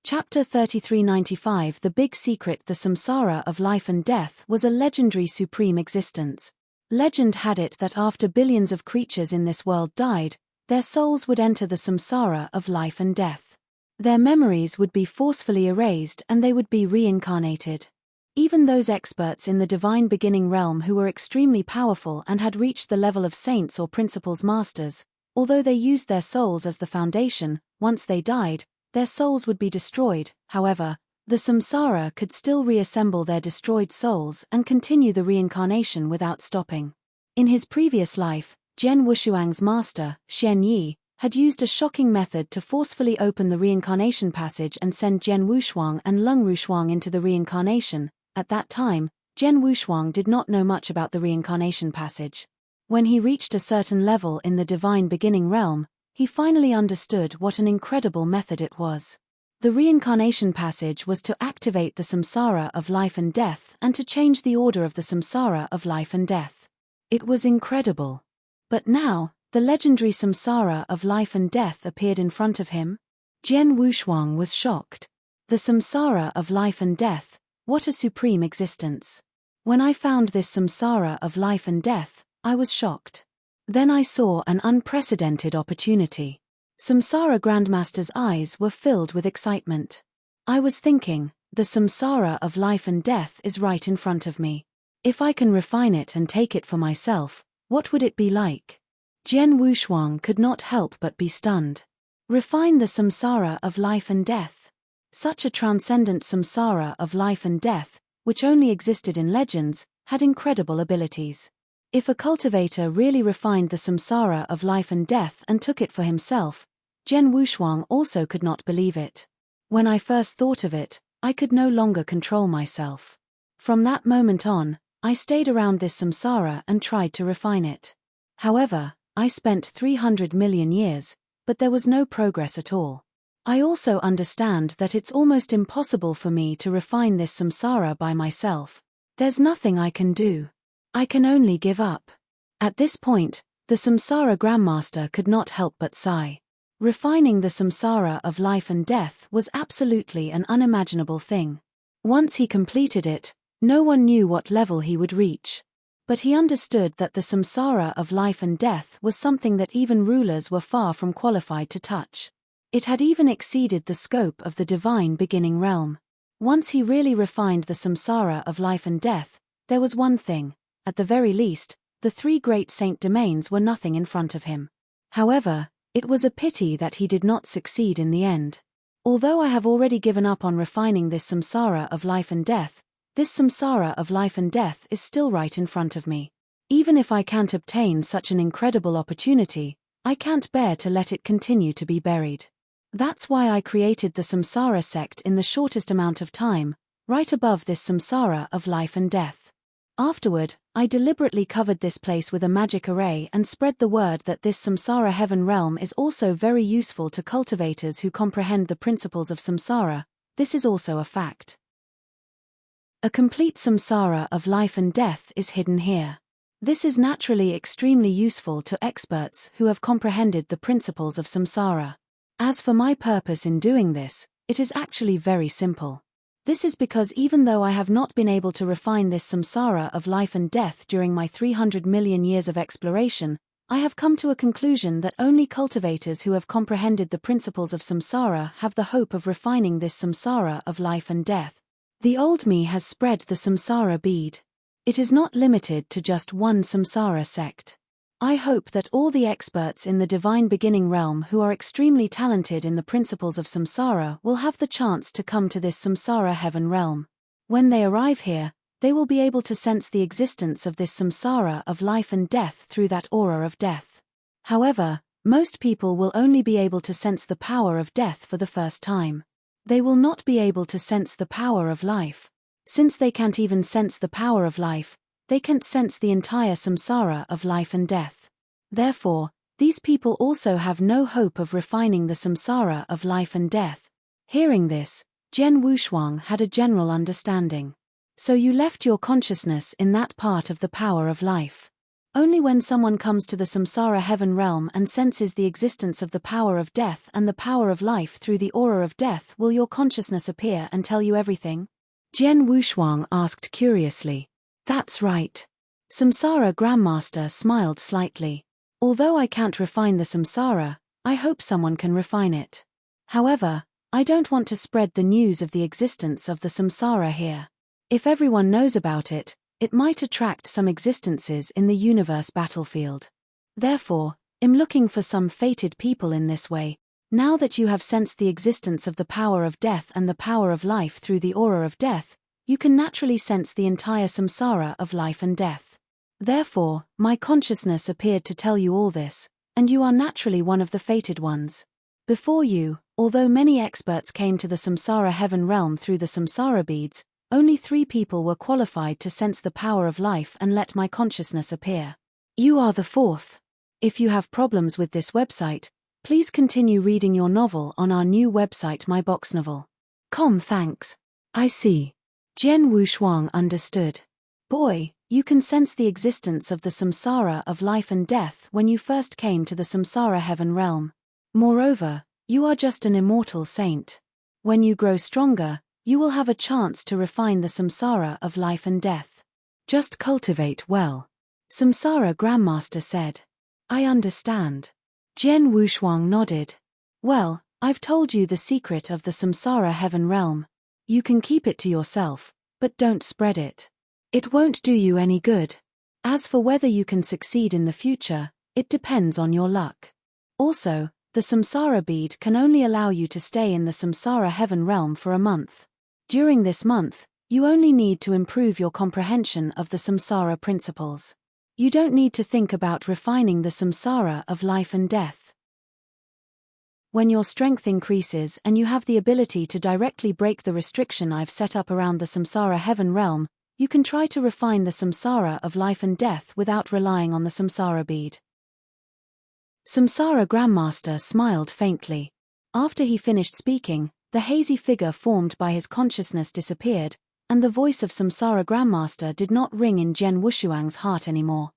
Speaker 1: Chapter 3395 The Big Secret. The samsara of life and death was a legendary supreme existence. Legend had it that after billions of creatures in this world died, their souls would enter the samsara of life and death. Their memories would be forcefully erased and they would be reincarnated. Even those experts in the divine beginning realm who were extremely powerful and had reached the level of saints or principles masters, although they used their souls as the foundation, once they died, their souls would be destroyed. However, the samsara could still reassemble their destroyed souls and continue the reincarnation without stopping. In his previous life, Jian Wushuang's master, Shen Yi, had used a shocking method to forcefully open the reincarnation passage and send Jian Wushuang and Lung Wushuang into the reincarnation. At that time, Jian Wushuang did not know much about the reincarnation passage. When he reached a certain level in the divine beginning realm, he finally understood what an incredible method it was. The reincarnation passage was to activate the samsara of life and death and to change the order of the samsara of life and death. It was incredible. But now, the legendary samsara of life and death appeared in front of him. Jian Wushuang was shocked. The samsara of life and death, what a supreme existence. When I found this samsara of life and death, I was shocked. Then I saw an unprecedented opportunity. Samsara Grandmaster's eyes were filled with excitement. I was thinking, the samsara of life and death is right in front of me. If I can refine it and take it for myself, what would it be like? Jian Wushuang could not help but be stunned. Refine the samsara of life and death. Such a transcendent samsara of life and death, which only existed in legends, had incredible abilities. If a cultivator really refined the samsara of life and death and took it for himself, Jian Wushuang also could not believe it. When I first thought of it, I could no longer control myself. From that moment on, I stayed around this samsara and tried to refine it. However, I spent 300 million years, but there was no progress at all. I also understand that it's almost impossible for me to refine this samsara by myself. There's nothing I can do. I can only give up. At this point, the samsara grandmaster could not help but sigh. Refining the samsara of life and death was absolutely an unimaginable thing. Once he completed it, no one knew what level he would reach. But he understood that the samsara of life and death was something that even rulers were far from qualified to touch. It had even exceeded the scope of the divine beginning realm. Once he really refined the samsara of life and death, there was one thing. At the very least, the three great saint domains were nothing in front of him. However, it was a pity that he did not succeed in the end. Although I have already given up on refining this samsara of life and death, this samsara of life and death is still right in front of me. Even if I can't obtain such an incredible opportunity, I can't bear to let it continue to be buried. That's why I created the samsara sect in the shortest amount of time, right above this samsara of life and death. Afterward, I deliberately covered this place with a magic array and spread the word that this samsara heaven realm is also very useful to cultivators who comprehend the principles of samsara. This is also a fact. A complete samsara of life and death is hidden here. This is naturally extremely useful to experts who have comprehended the principles of samsara. As for my purpose in doing this, it is actually very simple. This is because even though I have not been able to refine this samsara of life and death during my 300 million years of exploration, I have come to a conclusion that only cultivators who have comprehended the principles of samsara have the hope of refining this samsara of life and death. The old me has spread the samsara bead. It is not limited to just one samsara sect. I hope that all the experts in the divine beginning realm who are extremely talented in the principles of samsara will have the chance to come to this samsara heaven realm. When they arrive here, they will be able to sense the existence of this samsara of life and death through that aura of death. However, most people will only be able to sense the power of death for the first time. They will not be able to sense the power of life. Since they can't even sense the power of life, they can't sense the entire samsara of life and death. Therefore, these people also have no hope of refining the samsara of life and death. Hearing this, Jian Wushuang had a general understanding. So you left your consciousness in that part of the power of life. Only when someone comes to the samsara heaven realm and senses the existence of the power of death and the power of life through the aura of death will your consciousness appear and tell you everything? Jian Wushuang asked curiously. That's right. Samsara Grandmaster smiled slightly. Although I can't refine the samsara, I hope someone can refine it. However, I don't want to spread the news of the existence of the samsara here. If everyone knows about it, it might attract some existences in the universe battlefield. Therefore, I'm looking for some fated people in this way. Now that you have sensed the existence of the power of death and the power of life through the aura of death, you can naturally sense the entire samsara of life and death. Therefore, my consciousness appeared to tell you all this, and you are naturally one of the fated ones. Before you, although many experts came to the samsara heaven realm through the samsara beads, only 3 people were qualified to sense the power of life and let my consciousness appear. You are the 4th. If you have problems with this website, please continue reading your novel on our new website myboxnovel.com. Thanks. I see. Jian Wushuang understood. Boy, you can sense the existence of the samsara of life and death when you first came to the samsara heaven realm. Moreover, you are just an immortal saint. When you grow stronger, you will have a chance to refine the samsara of life and death. Just cultivate well. Samsara Grandmaster said. I understand. Jian Wushuang nodded. Well, I've told you the secret of the samsara heaven realm. You can keep it to yourself, but don't spread it. It won't do you any good. As for whether you can succeed in the future, it depends on your luck. Also, the samsara bead can only allow you to stay in the samsara heaven realm for a month. During this month, you only need to improve your comprehension of the samsara principles. You don't need to think about refining the samsara of life and death. When your strength increases and you have the ability to directly break the restriction I've set up around the samsara heaven realm, you can try to refine the samsara of life and death without relying on the samsara bead. Samsara Grandmaster smiled faintly. After he finished speaking, the hazy figure formed by his consciousness disappeared, and the voice of Samsara Grandmaster did not ring in Jian Wushuang's heart anymore.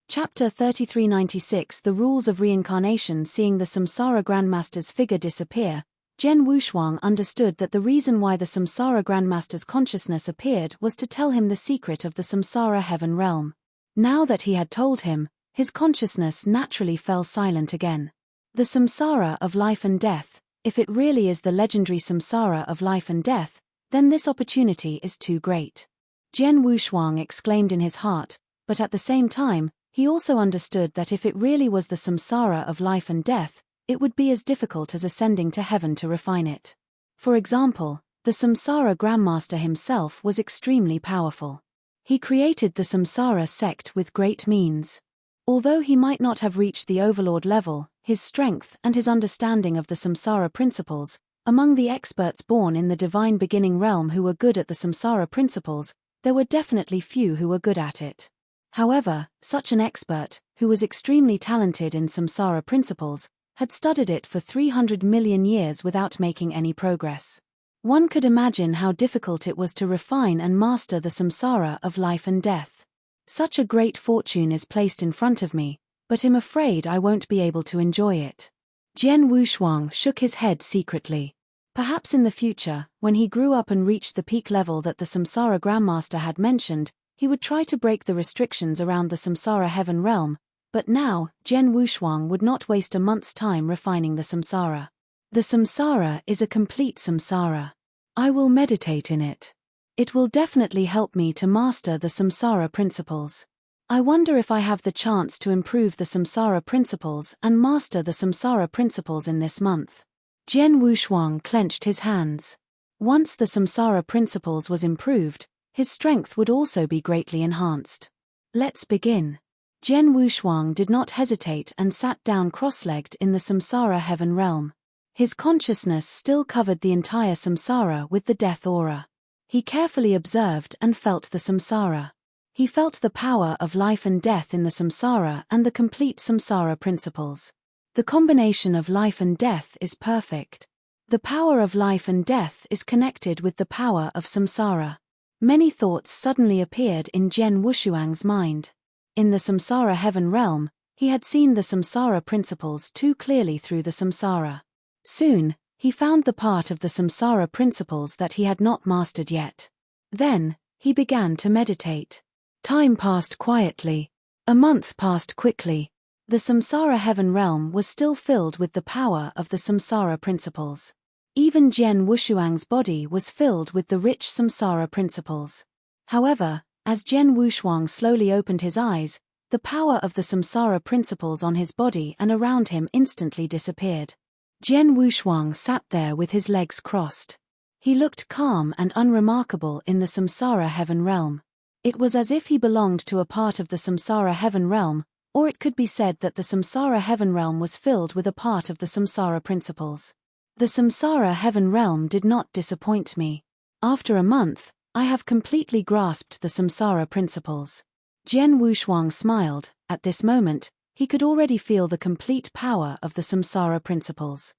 Speaker 1: Chapter 3396 The Rules of Reincarnation. Seeing the Samsara Grandmaster's figure disappear, Jian Wushuang understood that the reason why the Samsara Grandmaster's consciousness appeared was to tell him the secret of the Samsara heaven realm. Now that he had told him, his consciousness naturally fell silent again. The samsara of life and death, if it really is the legendary samsara of life and death, then this opportunity is too great. Jian Wushuang exclaimed in his heart, but at the same time, he also understood that if it really was the samsara of life and death, it would be as difficult as ascending to heaven to refine it. For example, the Samsara Grandmaster himself was extremely powerful. He created the samsara sect with great means. Although he might not have reached the overlord level, his strength and his understanding of the samsara principles, among the experts born in the divine beginning realm who were good at the samsara principles, there were definitely few who were good at it. However, such an expert, who was extremely talented in samsara principles, had studied it for 300 million years without making any progress. One could imagine how difficult it was to refine and master the samsara of life and death. Such a great fortune is placed in front of me, but I'm afraid I won't be able to enjoy it. Jian Wushuang shook his head secretly. Perhaps in the future, when he grew up and reached the peak level that the Samsara Grandmaster had mentioned, he would try to break the restrictions around the Samsara heaven realm, but now, Jian Wushuang would not waste a month's time refining the samsara. The samsara is a complete samsara. I will meditate in it. It will definitely help me to master the samsara principles. I wonder if I have the chance to improve the samsara principles and master the samsara principles in this month. Jian Wushuang clenched his hands. Once the samsara principles was improved, his strength would also be greatly enhanced. Let's begin. Jian Wushuang did not hesitate and sat down cross-legged in the samsara heaven realm. His consciousness still covered the entire samsara with the death aura. He carefully observed and felt the samsara. He felt the power of life and death in the samsara and the complete samsara principles. The combination of life and death is perfect. The power of life and death is connected with the power of samsara. Many thoughts suddenly appeared in Jian Wushuang's mind. In the samsara heaven realm, he had seen the samsara principles too clearly through the samsara. Soon, he found the part of the samsara principles that he had not mastered yet. Then, he began to meditate. Time passed quietly. A month passed quickly. The samsara heaven realm was still filled with the power of the samsara principles. Even Jian Wushuang's body was filled with the rich samsara principles. However, as Jian Wushuang slowly opened his eyes, the power of the samsara principles on his body and around him instantly disappeared. Jian Wushuang sat there with his legs crossed. He looked calm and unremarkable in the samsara heaven realm. It was as if he belonged to a part of the samsara heaven realm, or it could be said that the samsara heaven realm was filled with a part of the samsara principles. The samsara heaven realm did not disappoint me. After a month, I have completely grasped the samsara principles. Jian Wushuang smiled. At this moment, he could already feel the complete power of the samsara principles.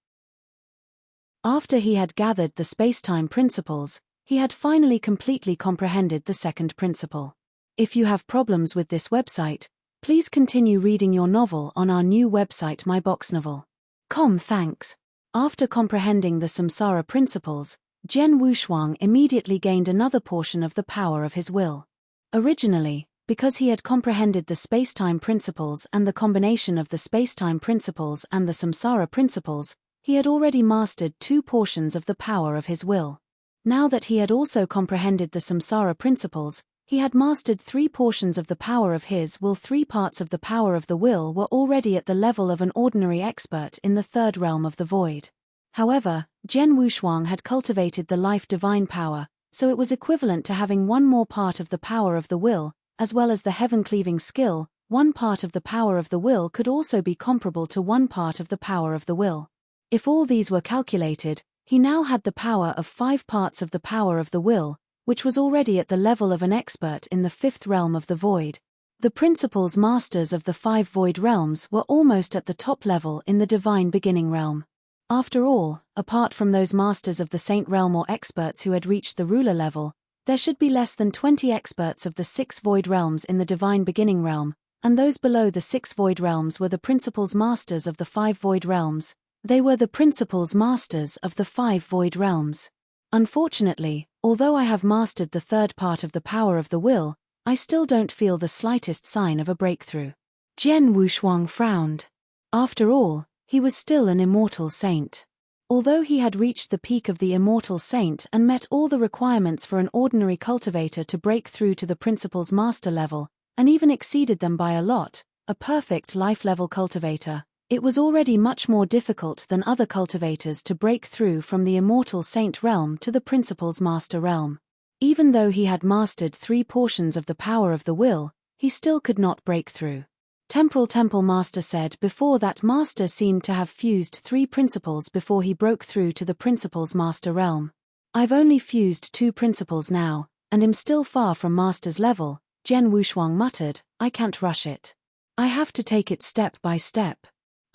Speaker 1: After he had gathered the space-time principles, he had finally completely comprehended the second principle. If you have problems with this website, please continue reading your novel on our new website myboxnovel.com. Thanks. After comprehending the samsara principles, Jian Wushuang immediately gained another portion of the power of his will. Originally, because he had comprehended the spacetime principles and the combination of the spacetime principles and the samsara principles, he had already mastered 2 portions of the power of his will. Now that he had also comprehended the samsara principles, he had mastered 3 portions of the power of his will. 3 parts of the power of the will were already at the level of an ordinary expert in the 3rd realm of the void. However, Jian Wushuang had cultivated the life divine power, so it was equivalent to having 1 more part of the power of the will, as well as the heaven-cleaving skill. 1 part of the power of the will could also be comparable to 1 part of the power of the will. If all these were calculated, he now had the power of 5 parts of the power of the will, which was already at the level of an expert in the 5th realm of the void. The principles masters of the 5 void realms were almost at the top level in the divine beginning realm. After all, apart from those masters of the saint realm or experts who had reached the ruler level, there should be less than 20 experts of the 6 void realms in the divine beginning realm, and those below the 6 void realms were the principles masters of the 5 void realms. They were the principles masters of the 5 void realms. Unfortunately, although I have mastered the 3rd part of the power of the will, I still don't feel the slightest sign of a breakthrough. Jian Wushuang frowned. After all, he was still an immortal saint. Although he had reached the peak of the immortal saint and met all the requirements for an ordinary cultivator to break through to the principles master level, and even exceeded them by a lot, a perfect life-level cultivator, it was already much more difficult than other cultivators to break through from the immortal saint realm to the principles master realm. Even though he had mastered 3 portions of the power of the will, he still could not break through. Temporal Temple Master said before that Master seemed to have fused 3 principles before he broke through to the principles master realm. I've only fused 2 principles now, and am still far from Master's level, Jian Wushuang muttered. I can't rush it. I have to take it step by step.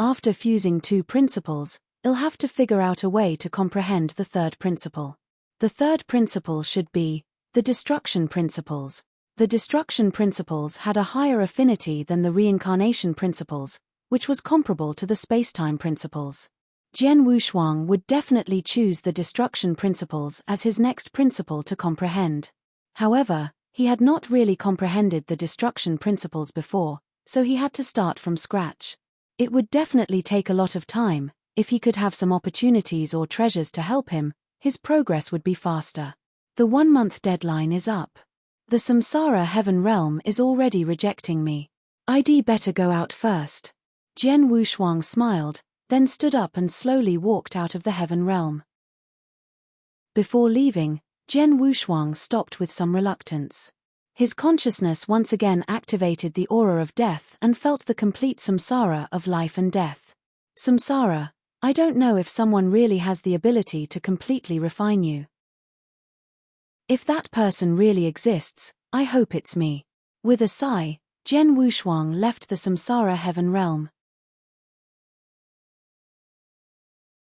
Speaker 1: After fusing 2 principles, I'll have to figure out a way to comprehend the 3rd principle. The 3rd principle should be the destruction principles. The destruction principles had a higher affinity than the reincarnation principles, which was comparable to the spacetime principles. Jian Wushuang would definitely choose the destruction principles as his next principle to comprehend. However, he had not really comprehended the destruction principles before, so he had to start from scratch. It would definitely take a lot of time. If he could have some opportunities or treasures to help him, his progress would be faster. The 1-month deadline is up. The samsara heaven realm is already rejecting me. I'd better go out first. Jian Wushuang smiled, then stood up and slowly walked out of the heaven realm. Before leaving, Jian Wushuang stopped with some reluctance. His consciousness once again activated the aura of death and felt the complete samsara of life and death. Samsara, I don't know if someone really has the ability to completely refine you. If that person really exists, I hope it's me. With a sigh, Jian Wushuang left the samsara heaven realm.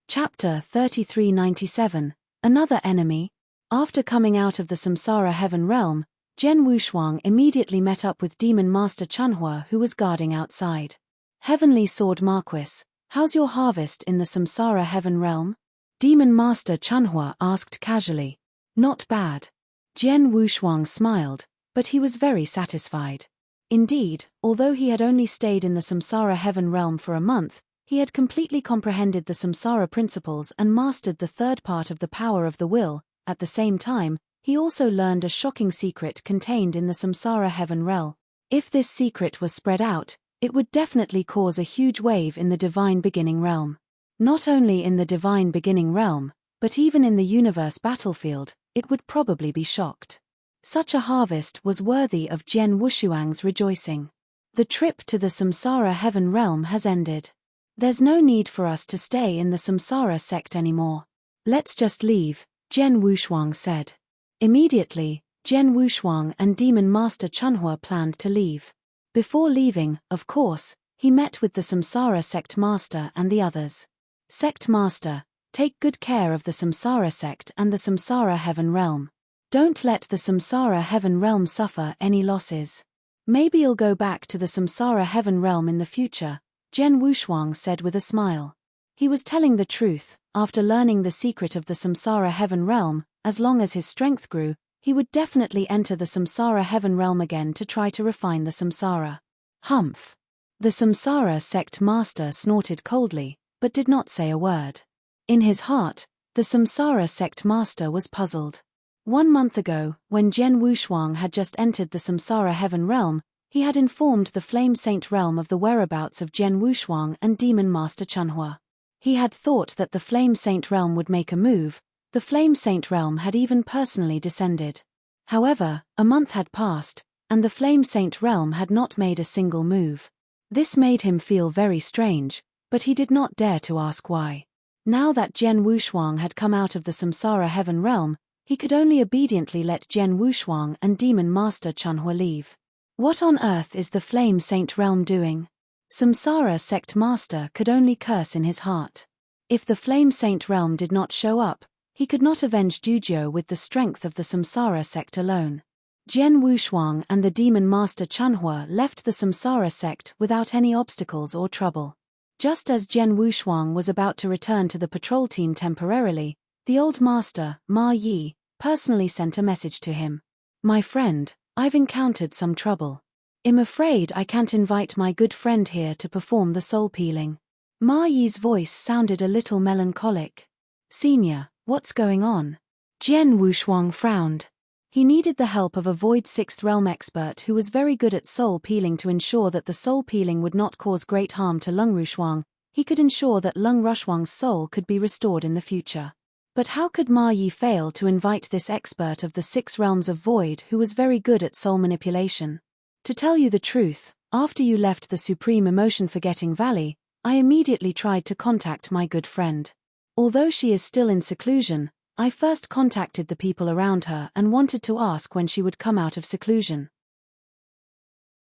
Speaker 1: Chapter 3397. Another enemy. After coming out of the samsara heaven realm, Jian Wushuang immediately met up with Demon Master Chanhua, who was guarding outside. Heavenly Sword Marquis, how's your harvest in the samsara heaven realm? Demon Master Chanhua asked casually. Not bad. Jian Wushuang smiled, but he was very satisfied. Indeed, although he had only stayed in the samsara heaven realm for a month, he had completely comprehended the samsara principles and mastered the 3rd part of the power of the will. At the same time, he also learned a shocking secret contained in the samsara heaven realm. If this secret was spread out, it would definitely cause a huge wave in the divine beginning realm. Not only in the divine beginning realm, but even in the universe battlefield, it would probably be shocked. Such a harvest was worthy of Jian Wushuang's rejoicing. The trip to the samsara heaven realm has ended. There's no need for us to stay in the samsara sect anymore. Let's just leave, Jian Wushuang said. Immediately, Jian Wushuang and Demon Master Chanhua planned to leave. Before leaving, of course, he met with the samsara sect master and the others. Sect master, take good care of the samsara sect and the samsara heaven realm. Don't let the samsara heaven realm suffer any losses. Maybe you'll go back to the samsara heaven realm in the future, Jian Wushuang said with a smile. He was telling the truth. After learning the secret of the samsara heaven realm, as long as his strength grew, he would definitely enter the samsara heaven realm again to try to refine the samsara. Humph. The samsara sect master snorted coldly, but did not say a word. In his heart, the samsara sect master was puzzled. 1 month ago, when Jian Wushuang had just entered the samsara heaven realm, he had informed the flame saint realm of the whereabouts of Jian Wushuang and demon master Chunhua. He had thought that the flame saint realm would make a move. The flame saint realm had even personally descended. However, a month had passed, and the flame saint realm had not made a single move. This made him feel very strange, but he did not dare to ask why. Now that Jian Wushuang had come out of the samsara heaven realm, he could only obediently let Jian Wushuang and demon master Chunhua leave. What on earth is the flame saint realm doing? Samsara sect master could only curse in his heart. If the flame saint realm did not show up, he could not avenge Juzhou with the strength of the samsara sect alone. Jian Wushuang and the demon master Chunhua left the samsara sect without any obstacles or trouble. Just as Jian Wushuang was about to return to the patrol team temporarily, the old master, Ma Yi, personally sent a message to him. "My friend, I've encountered some trouble. I'm afraid I can't invite my good friend here to perform the soul peeling." Ma Yi's voice sounded a little melancholic. "Senior, what's going on?" Jian Wushuang frowned. He needed the help of a Void Sixth Realm expert who was very good at soul peeling to ensure that the soul peeling would not cause great harm to Lung Rushuang. He could ensure that Lung Rushuang's soul could be restored in the future. But how could Ma Yi fail to invite this expert of the 6 realms of void who was very good at soul manipulation? To tell you the truth, after you left the Supreme Emotion Forgetting Valley, I immediately tried to contact my good friend. Although she is still in seclusion, I first contacted the people around her and wanted to ask when she would come out of seclusion.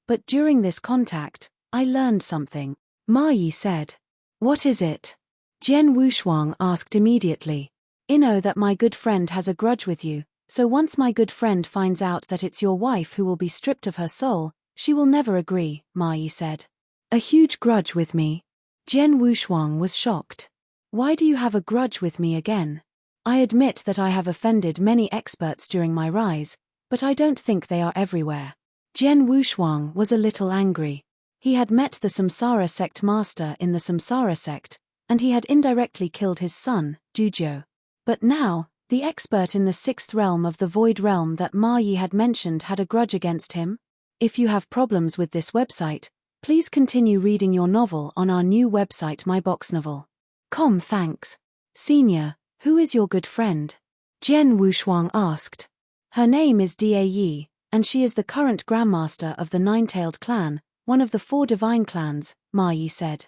Speaker 1: But during this contact, I learned something, Ma Yi said. "What is it?" Jian Wushuang asked immediately. "I know that my good friend has a grudge with you, so once my good friend finds out that it's your wife who will be stripped of her soul, she will never agree," Ma Yi said. "A huge grudge with me?" Jian Wushuang was shocked. "Why do you have a grudge with me again? I admit that I have offended many experts during my rise, but I don't think they are everywhere." Jian Wushuang was a little angry. He had met the Samsara sect master in the Samsara sect, and he had indirectly killed his son, Juzhou. But now, the expert in the 6th realm of the Void Realm that Ma Yi had mentioned had a grudge against him? If you have problems with this website, please continue reading your novel on our new website myboxnovel.com. Thanks. Senior, who is your good friend? Jian Wushuang asked. Her name is Da Yi, and she is the current grandmaster of the Nine-Tailed Clan, one of the 4 divine clans, Ma Yi said.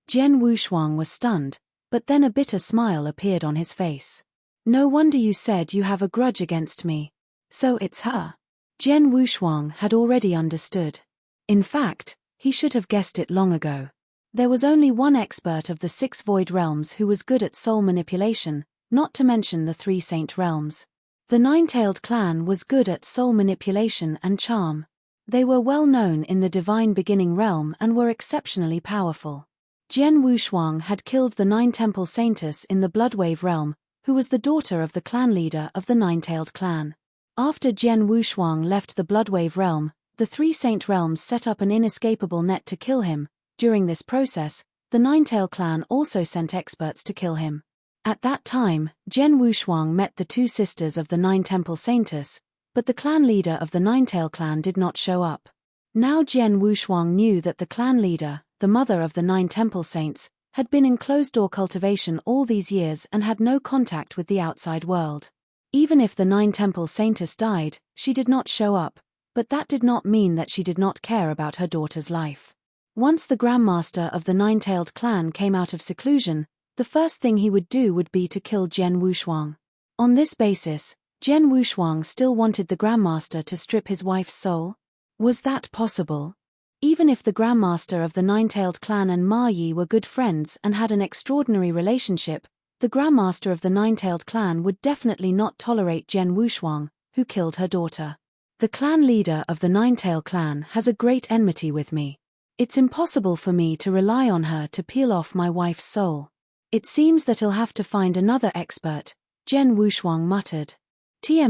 Speaker 1: Jian Wushuang was stunned, but then a bitter smile appeared on his face. "No wonder you said you have a grudge against me. So it's her." Jian Wushuang had already understood. In fact, he should have guessed it long ago. There was only one expert of the 6 void realms who was good at soul manipulation, not to mention the 3 saint realms. The Nine-Tailed Clan was good at soul manipulation and charm. They were well known in the divine beginning realm and were exceptionally powerful. Jian Wushuang had killed the 9 temple saintess in the Bloodwave realm, who was the daughter of the clan leader of the Nine-Tailed Clan. After Jian Wushuang left the Bloodwave realm, the 3 saint realms set up an inescapable net to kill him. During this process, the Nine-Tailed Clan also sent experts to kill him. At that time, Jian Wushuang met the 2 sisters of the 9 temple saintess, but the clan leader of the Nine-Tailed Clan did not show up. Now Jian Wushuang knew that the clan leader, the mother of the 9 temple saints, had been in closed-door cultivation all these years and had no contact with the outside world. Even if the 9 temple saintess died, she did not show up, but that did not mean that she did not care about her daughter's life. Once the grandmaster of the Nine-Tailed Clan came out of seclusion, the first thing he would do would be to kill Jian Wushuang. On this basis, Jian Wushuang still wanted the grandmaster to strip his wife's soul? Was that possible? Even if the grandmaster of the Nine-Tailed Clan and Ma Yi were good friends and had an extraordinary relationship, the grandmaster of the Nine-Tailed Clan would definitely not tolerate Jian Wushuang, who killed her daughter. The clan leader of the Nine-Tailed Clan has a great enmity with me. It's impossible for me to rely on her to peel off my wife's soul. It seems that he'll have to find another expert, Jen Wushuang muttered.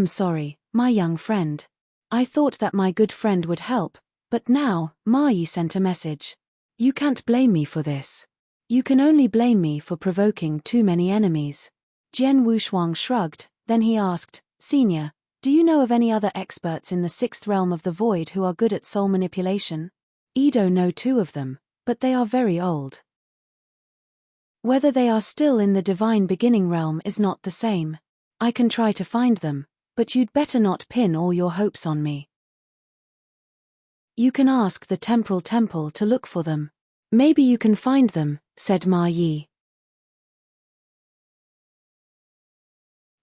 Speaker 1: Sorry, my young friend. I thought that my good friend would help, but now, Ma Yi sent a message. You can't blame me for this. You can only blame me for provoking too many enemies. Jen Wushuang shrugged, then he asked, Senior, do you know of any other experts in the sixth realm of the void who are good at soul manipulation? Edo know 2 of them, but they are very old. Whether they are still in the divine beginning realm is not the same. I can try to find them, but you'd better not pin all your hopes on me. You can ask the temporal temple to look for them. Maybe you can find them, said Ma Yi.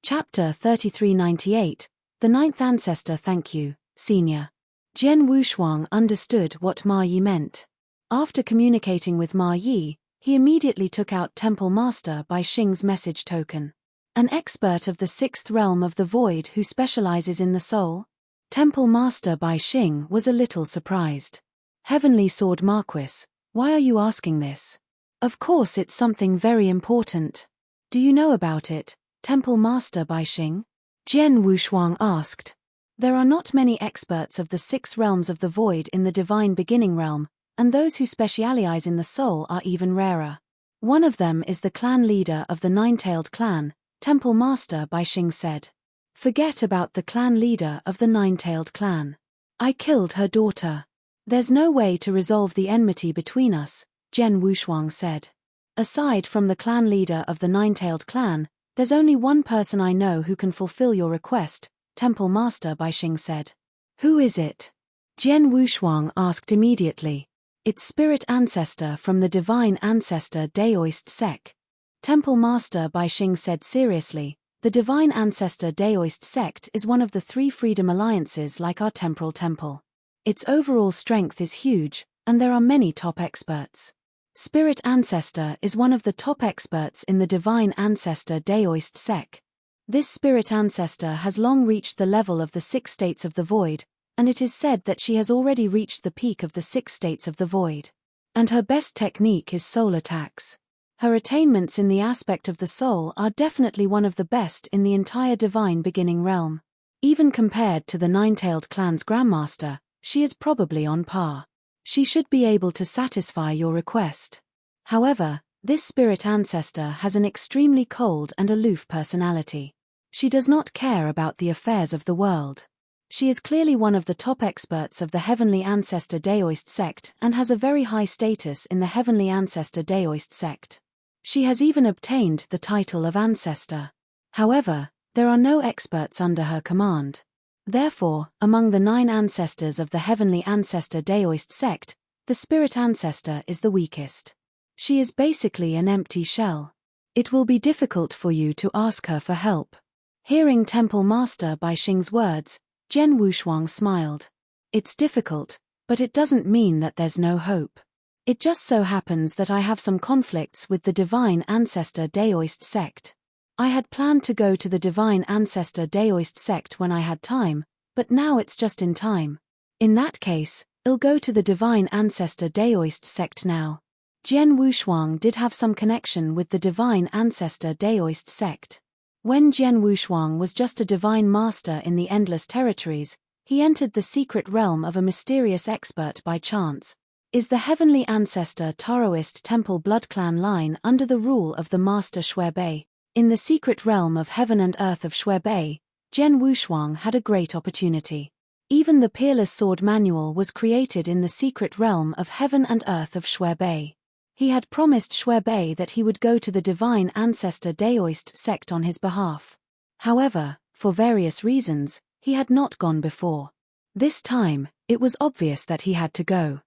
Speaker 1: Chapter 3398, The Ninth Ancestor. Thank you, Senior. Jen Wushuang understood what Ma Yi meant. After communicating with Ma Yi, he immediately took out Temple Master Bai Xing's message token. An expert of the sixth realm of the void who specializes in the soul? Temple Master Bai Xing was a little surprised. Heavenly Sword Marquis, why are you asking this? Of course it's something very important. Do you know about it, Temple Master Bai Xing? Jen Wushuang asked. There are not many experts of the 6 realms of the void in the divine beginning realm, and those who specialize in the soul are even rarer. One of them is the clan leader of the Nine-Tailed clan, Temple Master Bai Xing said. Forget about the clan leader of the Nine-Tailed clan. I killed her daughter. There's no way to resolve the enmity between us, Jen Wushuang said. Aside from the clan leader of the Nine-Tailed clan, there's only one person I know who can fulfill your request, Temple Master Bai Xing said. Who is it? Jen Wushuang asked immediately. It's Spirit Ancestor from the Divine Ancestor Daoist sect. Temple Master Bai Xing said seriously, the Divine Ancestor Daoist sect is one of the 3 freedom alliances like our temporal temple. Its overall strength is huge, and there are many top experts. Spirit Ancestor is one of the top experts in the Divine Ancestor Daoist sect. This Spirit Ancestor has long reached the level of the 6 states of the void, and it is said that she has already reached the peak of the 6 states of the void. And her best technique is soul attacks. Her attainments in the aspect of the soul are definitely one of the best in the entire divine beginning realm. Even compared to the Nine-Tailed clan's Grandmaster, she is probably on par. She should be able to satisfy your request. However, this Spirit Ancestor has an extremely cold and aloof personality. She does not care about the affairs of the world. She is clearly one of the top experts of the Heavenly Ancestor Daoist sect and has a very high status in the Heavenly Ancestor Daoist sect. She has even obtained the title of Ancestor. However, there are no experts under her command. Therefore, among the 9 ancestors of the Heavenly Ancestor Daoist sect, the Spirit Ancestor is the weakest. She is basically an empty shell. It will be difficult for you to ask her for help. Hearing Temple Master Bai Xing's words, Jen Wushuang smiled. It's difficult, but it doesn't mean that there's no hope. It just so happens that I have some conflicts with the Divine Ancestor Daoist sect. I had planned to go to the Divine Ancestor Daoist sect when I had time, but now it's just in time. In that case, I'll go to the Divine Ancestor Daoist sect now. Jen Wushuang did have some connection with the Divine Ancestor Daoist sect. When Jen Wushuang was just a divine master in the Endless Territories, he entered the secret realm of a mysterious expert by chance. Is the Heavenly Ancestor Taoist Temple Blood Clan line under the rule of the Master Shuebei? In the secret realm of heaven and earth of Shuebei, Jen Wushuang had a great opportunity. Even the Peerless Sword Manual was created in the secret realm of heaven and earth of Shuebei. He had promised Shuebei that he would go to the Divine Ancestor Daoist sect on his behalf. However, for various reasons, he had not gone before. This time, it was obvious that he had to go.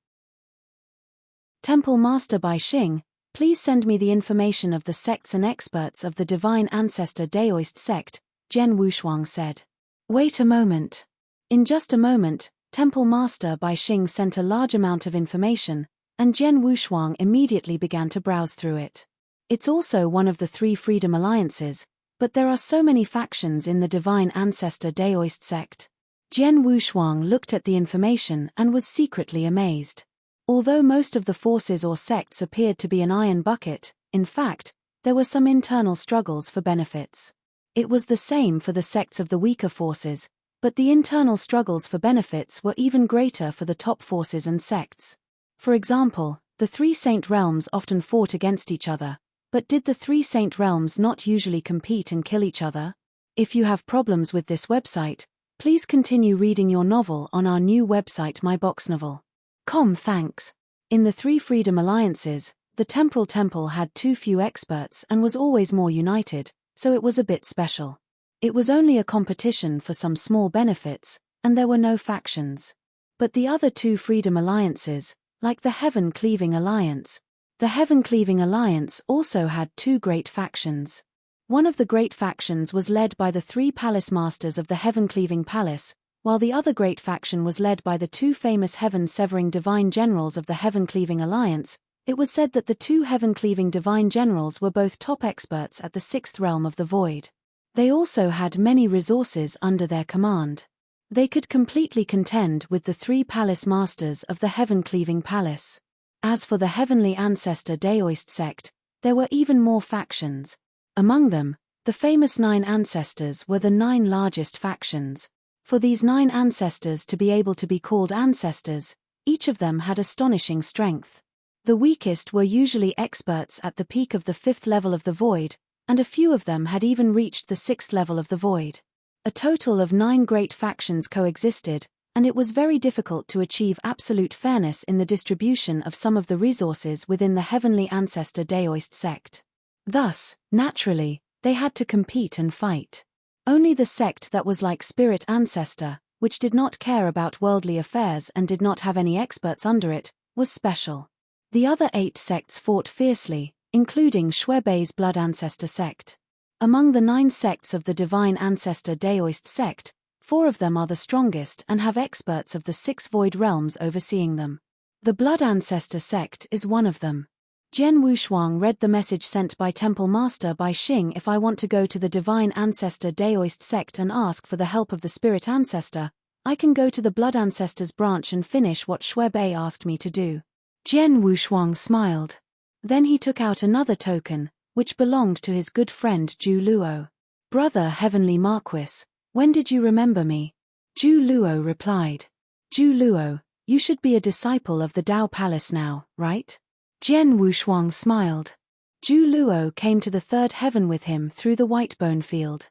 Speaker 1: Temple Master Bai Xing, please send me the information of the sects and experts of the Divine Ancestor Daoist sect, Jen Wushuang said. Wait a moment. In just a moment, Temple Master Bai Xing sent a large amount of information, and Jen Wushuang immediately began to browse through it. It's also one of the 3 freedom alliances, but there are so many factions in the Divine Ancestor Daoist sect. Jen Wushuang looked at the information and was secretly amazed. Although most of the forces or sects appeared to be an iron bucket, in fact, there were some internal struggles for benefits. It was the same for the sects of the weaker forces, but the internal struggles for benefits were even greater for the top forces and sects. For example, the three saint realms often fought against each other, but did the three saint realms not usually compete and kill each other? If you have problems with this website, please continue reading your novel on our new website myboxnovel.com. Thanks. In the three freedom alliances, the temporal temple had too few experts and was always more united, so it was a bit special. It was only a competition for some small benefits, and there were no factions. But the other two freedom alliances, like the Heaven-Cleaving Alliance, the Heaven-Cleaving Alliance also had two great factions. One of the great factions was led by the three palace masters of the Heaven-Cleaving Palace, while the other great faction was led by the two famous heaven-severing divine generals of the Heaven-Cleaving Alliance. It was said that the two Heaven-Cleaving divine generals were both top experts at the sixth realm of the void. They also had many resources under their command. They could completely contend with the three palace masters of the Heaven-Cleaving Palace. As for the Heavenly Ancestor Daoist sect, there were even more factions. Among them, the famous 9 ancestors were the 9 largest factions. For these 9 ancestors to be able to be called ancestors, each of them had astonishing strength. The weakest were usually experts at the peak of the 5th level of the void, and a few of them had even reached the 6th level of the void. A total of 9 great factions coexisted, and it was very difficult to achieve absolute fairness in the distribution of some of the resources within the Heavenly Ancestor Daoist sect. Thus, naturally, they had to compete and fight. Only the sect that was like Spirit Ancestor, which did not care about worldly affairs and did not have any experts under it, was special. The other 8 sects fought fiercely, including Shuebei's Blood Ancestor sect. Among the 9 sects of the Divine Ancestor Daoist sect, 4 of them are the strongest and have experts of the 6 void realms overseeing them. The Blood Ancestor sect is one of them. Jian Wushuang read the message sent by Temple Master Bai Xing. If I want to go to the Divine Ancestor Daoist sect and ask for the help of the Spirit Ancestor, I can go to the Blood Ancestors branch and finish what Shuebei asked me to do. Jian Wushuang smiled. Then he took out another token, which belonged to his good friend Zhu Luo. Brother Heavenly Marquis, when did you remember me? Zhu Luo replied. Zhu Luo, you should be a disciple of the Dao Palace now, right? Jian Wushuang smiled. Zhu Luo came to the 3rd heaven with him through the Whitebone field.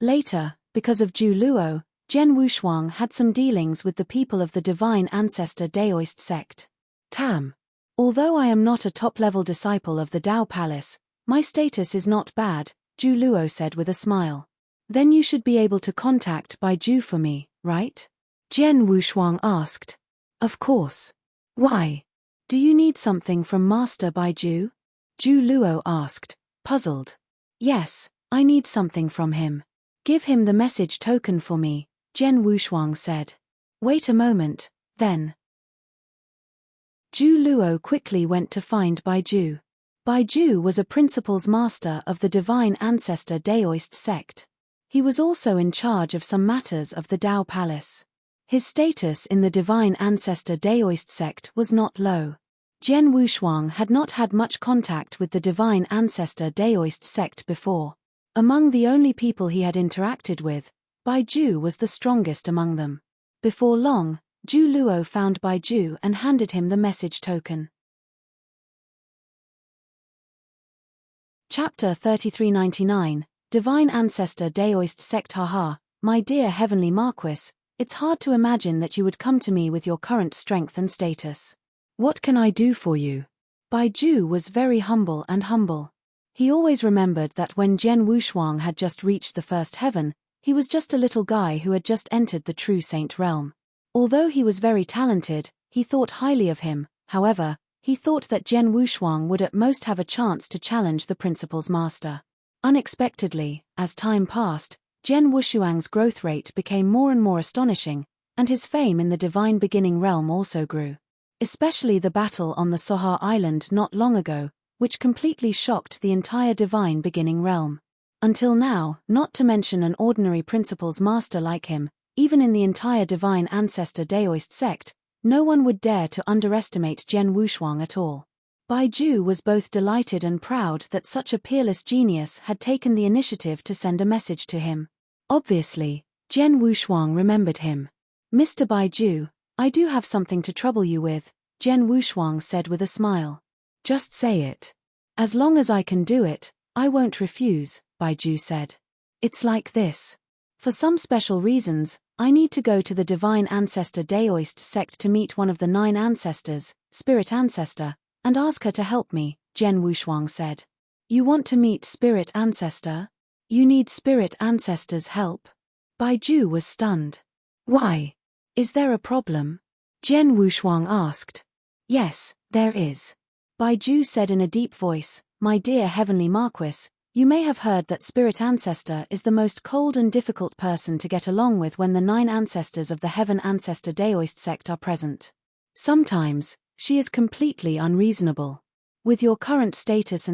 Speaker 1: Later, because of Zhu Luo, Jian Wushuang had some dealings with the people of the Divine Ancestor Daoist sect. Tam. Although I am not a top-level disciple of the Dao Palace, my status is not bad, Zhu Luo said with a smile. Then you should be able to contact Bai Zhu for me, right? Jian Wushuang asked. Of course. Why? Do you need something from Master Bai Zhu? Zhu Luo asked, puzzled. Yes, I need something from him. Give him the message token for me, Jian Wushuang said. Wait a moment, then. Zhu Luo quickly went to find Bai Zhu. Bai Zhu was a principal's master of the Divine Ancestor Daoist sect. He was also in charge of some matters of the Dao Palace. His status in the Divine Ancestor Daoist sect was not low. Jian Wushuang had not had much contact with the Divine Ancestor Daoist sect before. Among the only people he had interacted with, Bai Zhu was the strongest among them. Before long, Zhu Luo found Bai Zhu and handed him the message token. Chapter 3399, Divine Ancestor Daoist Sect. Haha, my dear Heavenly Marquis, it's hard to imagine that you would come to me with your current strength and status. What can I do for you? Bai Zhu was very humble. He always remembered that when Jian Wushuang had just reached the 1st heaven, he was just a little guy who had just entered the true saint realm. Although he was very talented, he thought highly of him. However, he thought that Jian Wushuang would at most have a chance to challenge the principal's master. Unexpectedly, as time passed, Jian Wushuang's growth rate became more and more astonishing, and his fame in the divine beginning realm also grew. Especially the battle on the Sohar Island not long ago, which completely shocked the entire divine beginning realm. Until now, not to mention an ordinary principal's master like him, even in the entire Divine Ancestor Daoist sect, no one would dare to underestimate Jian Wushuang at all. Baiju was both delighted and proud that such a peerless genius had taken the initiative to send a message to him. Obviously, Jian Wushuang remembered him. Mr. Baiju, I do have something to trouble you with, Jian Wushuang said with a smile. Just say it. As long as I can do it, I won't refuse, Baiju said. It's like this. For some special reasons, I need to go to the Divine Ancestor Daoist sect to meet one of the 9 ancestors, Spirit Ancestor, and ask her to help me, Jian Wushuang said. You want to meet Spirit Ancestor? You need Spirit Ancestor's help? Baiju was stunned. Why? Is there a problem? Jian Wushuang asked. Yes, there is. Baiju said in a deep voice, My dear Heavenly Marquis, you may have heard that Spirit Ancestor is the most cold and difficult person to get along with when the 9 ancestors of the Heaven Ancestor Daoist sect are present. Sometimes, she is completely unreasonable. With your current status,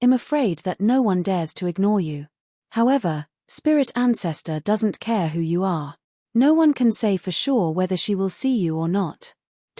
Speaker 1: I'm afraid that no one dares to ignore you. However, Spirit Ancestor doesn't care who you are. No one can say for sure whether she will see you or not.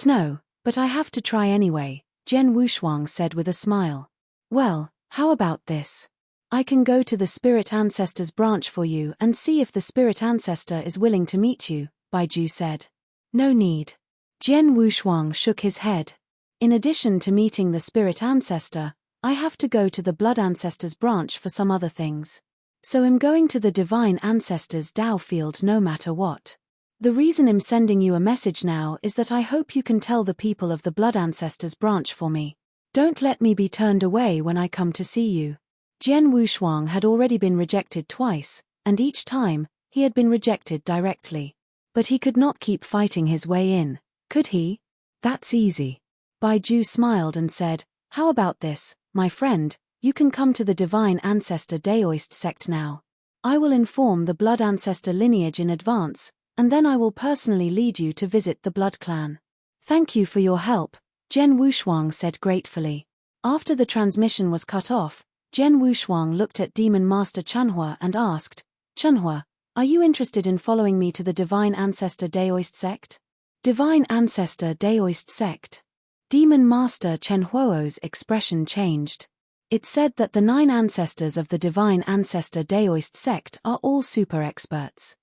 Speaker 1: No, but I have to try anyway, Jian Wushuang said with a smile. Well, how about this? I can go to the Spirit Ancestor's branch for you and see if the Spirit Ancestor is willing to meet you, Baiju said. No need. Jian Wushuang shook his head. In addition to meeting the Spirit Ancestor, I have to go to the Blood Ancestor's branch for some other things. So I'm going to the Divine Ancestor's Dao field no matter what. The reason I'm sending you a message now is that I hope you can tell the people of the Blood Ancestor's branch for me. Don't let me be turned away when I come to see you. Jian Wushuang had already been rejected twice, and each time, he had been rejected directly. But he could not keep fighting his way in, could he? That's easy. Baiju smiled and said, How about this, my friend, you can come to the Divine Ancestor Daoist sect now. I will inform the Blood Ancestor lineage in advance, and then I will personally lead you to visit the Blood Clan. Thank you for your help, Jian Wushuang said gratefully. After the transmission was cut off, Jian Wushuang looked at Demon Master Chanhua and asked, Chanhua, are you interested in following me to the Divine Ancestor Daoist sect? Divine Ancestor Daoist sect. Demon Master Chenhuo's expression changed. It said that the 9 ancestors of the Divine Ancestor Daoist sect are all super experts.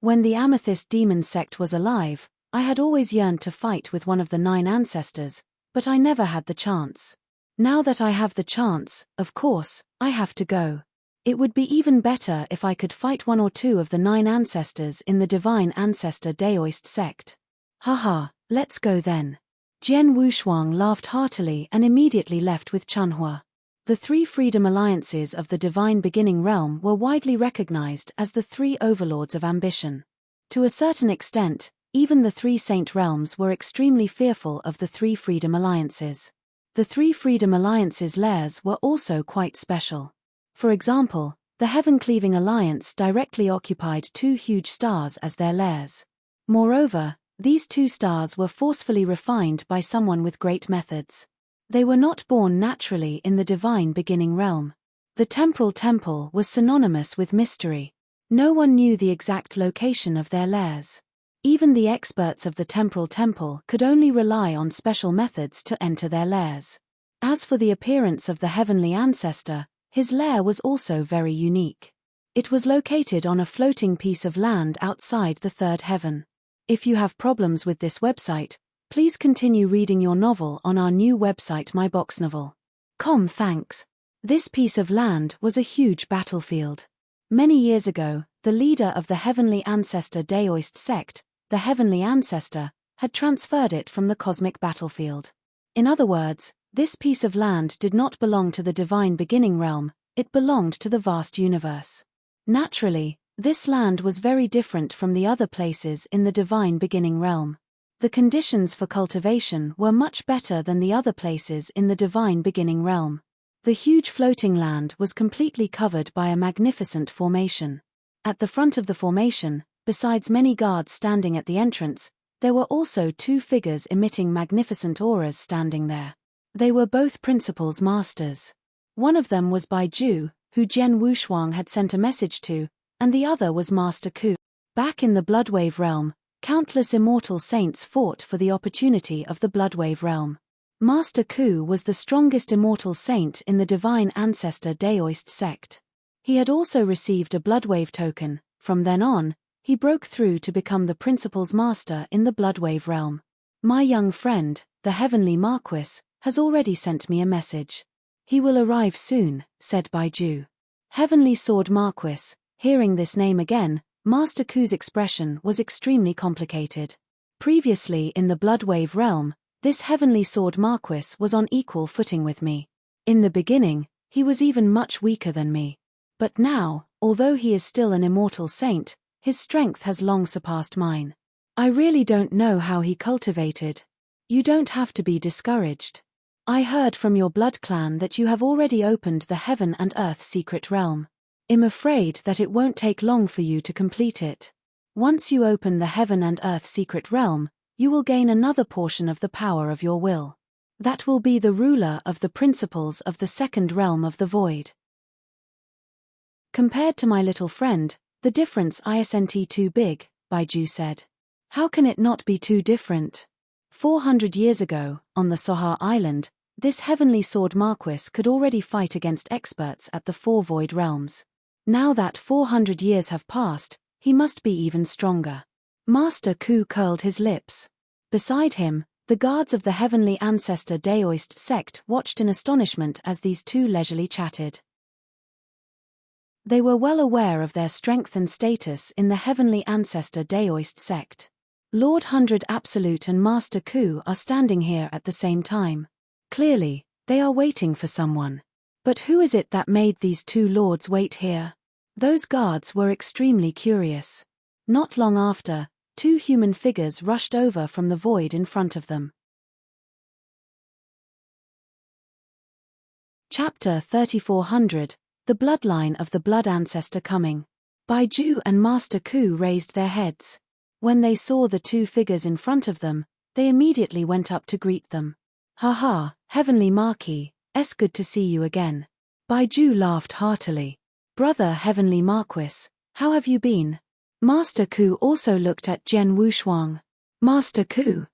Speaker 1: When the Amethyst Demon sect was alive, I had always yearned to fight with one of the 9 ancestors, but I never had the chance. Now that I have the chance, of course, I have to go. It would be even better if I could fight 1 or 2 of the 9 ancestors in the Divine Ancestor Daoist sect. Haha, let's go then. Jian Wushuang laughed heartily and immediately left with Chanhua. The 3 freedom alliances of the Divine Beginning Realm were widely recognized as the 3 overlords of ambition. To a certain extent, even the 3 saint realms were extremely fearful of the 3 freedom alliances. The 3 freedom alliances' lairs were also quite special. For example, the Heaven-Cleaving Alliance directly occupied 2 huge stars as their lairs. Moreover, these 2 stars were forcefully refined by someone with great methods. They were not born naturally in the Divine Beginning Realm. The Temporal Temple was synonymous with mystery. No one knew the exact location of their lairs. Even the experts of the Temporal Temple could only rely on special methods to enter their lairs. As for the appearance of the Heavenly Ancestor, his lair was also very unique. It was located on a floating piece of land outside the 3rd heaven. If you have problems with this website, please continue reading your novel on our new website myboxnovel.com. Thanks. This piece of land was a huge battlefield. Many years ago, the leader of the Heavenly Ancestor Daoist sect, the Heavenly Ancestor, had transferred it from the cosmic battlefield. In other words, this piece of land did not belong to the Divine Beginning Realm, it belonged to the vast universe. Naturally, this land was very different from the other places in the Divine Beginning Realm. The conditions for cultivation were much better than the other places in the Divine Beginning Realm. The huge floating land was completely covered by a magnificent formation. At the front of the formation, besides many guards standing at the entrance, there were also 2 figures emitting magnificent auras standing there. They were both principals masters. One of them was Baiju, who Jian Wushuang had sent a message to, and the other was Master Ku. Back in the Bloodwave realm, countless immortal saints fought for the opportunity of the Bloodwave realm. Master Ku was the strongest immortal saint in the divine ancestor Daoist sect. He had also received a Bloodwave token. From then on, he broke through to become the principal's master in the Bloodwave realm. My young friend, the Heavenly Marquis, has already sent me a message. He will arrive soon, said Baiju. Heavenly Sword Marquis. Hearing this name again, Master Ku's expression was extremely complicated. Previously in the Bloodwave realm, this Heavenly Sword Marquis was on equal footing with me. In the beginning, he was even much weaker than me. But now, although he is still an immortal saint, his strength has long surpassed mine. I really don't know how he cultivated. You don't have to be discouraged. I heard from your blood clan that you have already opened the Heaven and Earth secret realm. I'm afraid that it won't take long for you to complete it. Once you open the Heaven and Earth secret realm, you will gain another portion of the power of your will. That will be the ruler of the principles of the second realm of the void. Compared to my little friend, the difference isn't too big, Baiju said. How can it not be too different? 400 years ago, on the Sohar Island, this Heavenly Sword Marquis could already fight against experts at the four void realms. Now that 400 years have passed, he must be even stronger. Master Ku curled his lips. Beside him, the guards of the Heavenly Ancestor Daoist sect watched in astonishment as these two leisurely chatted. They were well aware of their strength and status in the Heavenly Ancestor Daoist sect. Lord 100 Absolute and Master Ku are standing here at the same time. Clearly, they are waiting for someone. But who is it that made these two lords wait here? Those guards were extremely curious. Not long after, two human figures rushed over from the void in front of them. Chapter 3400, The Bloodline of the Blood Ancestor Coming. Baiju and Master Ku raised their heads. When they saw the two figures in front of them, they immediately went up to greet them. "Haha, Heavenly Marquis, it's good to see you again." Baiju laughed heartily. "Brother Heavenly Marquis, how have you been?" Master Ku also looked at Jian Wushuang. "Master Ku."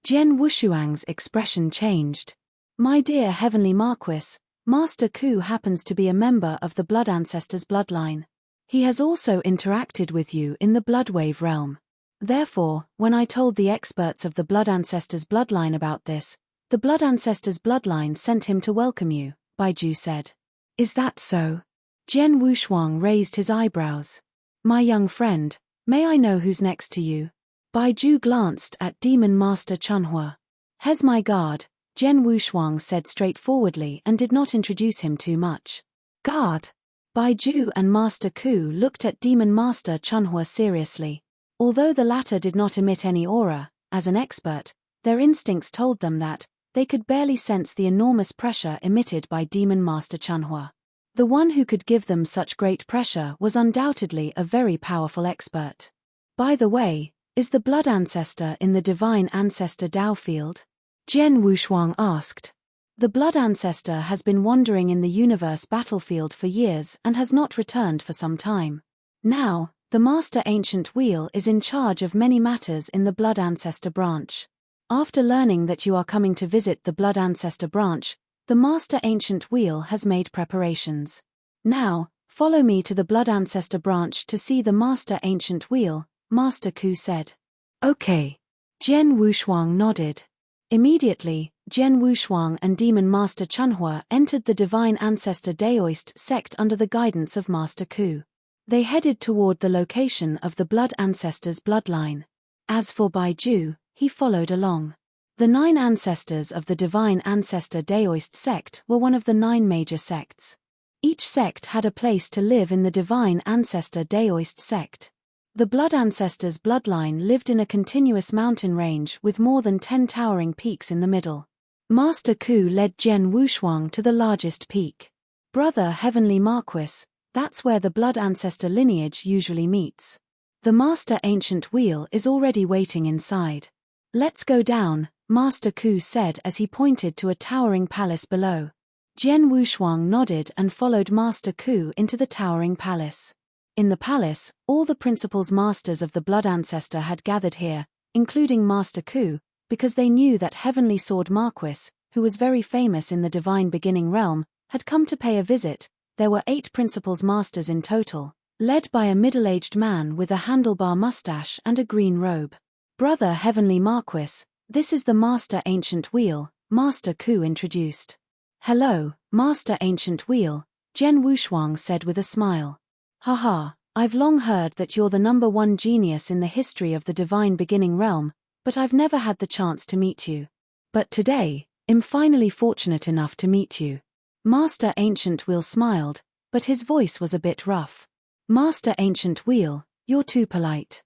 Speaker 1: Jian Wushuang's expression changed. "My dear Heavenly Marquis, Master Ku happens to be a member of the Blood Ancestors bloodline. He has also interacted with you in the Bloodwave realm. Therefore, when I told the experts of the Blood Ancestors bloodline about this, the Blood Ancestors bloodline sent him to welcome you," Baiju said. "Is that so?" Jian Wushuang raised his eyebrows. "My young friend, may I know who's next to you?" Baiju glanced at Demon Master Chunhua. "He's my guard," Jian Wushuang said straightforwardly and did not introduce him too much. "Guard?" Baiju and Master Ku looked at Demon Master Chunhua seriously. Although the latter did not emit any aura, as an expert, their instincts told them that they could barely sense the enormous pressure emitted by Demon Master Chunhua. The one who could give them such great pressure was undoubtedly a very powerful expert. "By the way, is the Blood Ancestor in the Divine Ancestor Dao field?" Jian Wushuang asked. "The Blood Ancestor has been wandering in the universe battlefield for years and has not returned for some time. Now, the Master Ancient Wheel is in charge of many matters in the Blood Ancestor branch. After learning that you are coming to visit the Blood Ancestor branch, the Master Ancient Wheel has made preparations. Now, follow me to the Blood Ancestor branch to see the Master Ancient Wheel," Master Ku said. "Okay." Jian Wushuang nodded. Immediately, Jian Wushuang and Demon Master Chunhua entered the Divine Ancestor Daoist sect under the guidance of Master Ku. They headed toward the location of the Blood Ancestors bloodline. As for Baiju, he followed along. The 9 ancestors of the Divine Ancestor Daoist sect were one of the 9 major sects. Each sect had a place to live in the Divine Ancestor Daoist sect. The Blood Ancestors bloodline lived in a continuous mountain range with more than 10 towering peaks in the middle. Master Ku led Jian Wushuang to the largest peak. "Brother Heavenly Marquis, that's where the Blood Ancestor lineage usually meets. The Master Ancient Wheel is already waiting inside. Let's go down," Master Ku said as he pointed to a towering palace below. Jian Wushuang nodded and followed Master Ku into the towering palace. In the palace, all the principals masters of the Blood Ancestor had gathered here, including Master Ku, because they knew that Heavenly Sword Marquis, who was very famous in the divine beginning realm, had come to pay a visit. There were 8 principal's masters in total, led by a middle-aged man with a handlebar mustache and a green robe. Brother Heavenly Marquis, this is the Master Ancient Wheel, Master Ku introduced. Hello, Master Ancient Wheel, Jen Wushuang said with a smile. Haha, I've long heard that you're the #1 genius in the history of the divine beginning realm, but I've never had the chance to meet you. But today, I'm finally fortunate enough to meet you. Master Ancient Wheel smiled, but his voice was a bit rough. Master Ancient Wheel, you're too polite.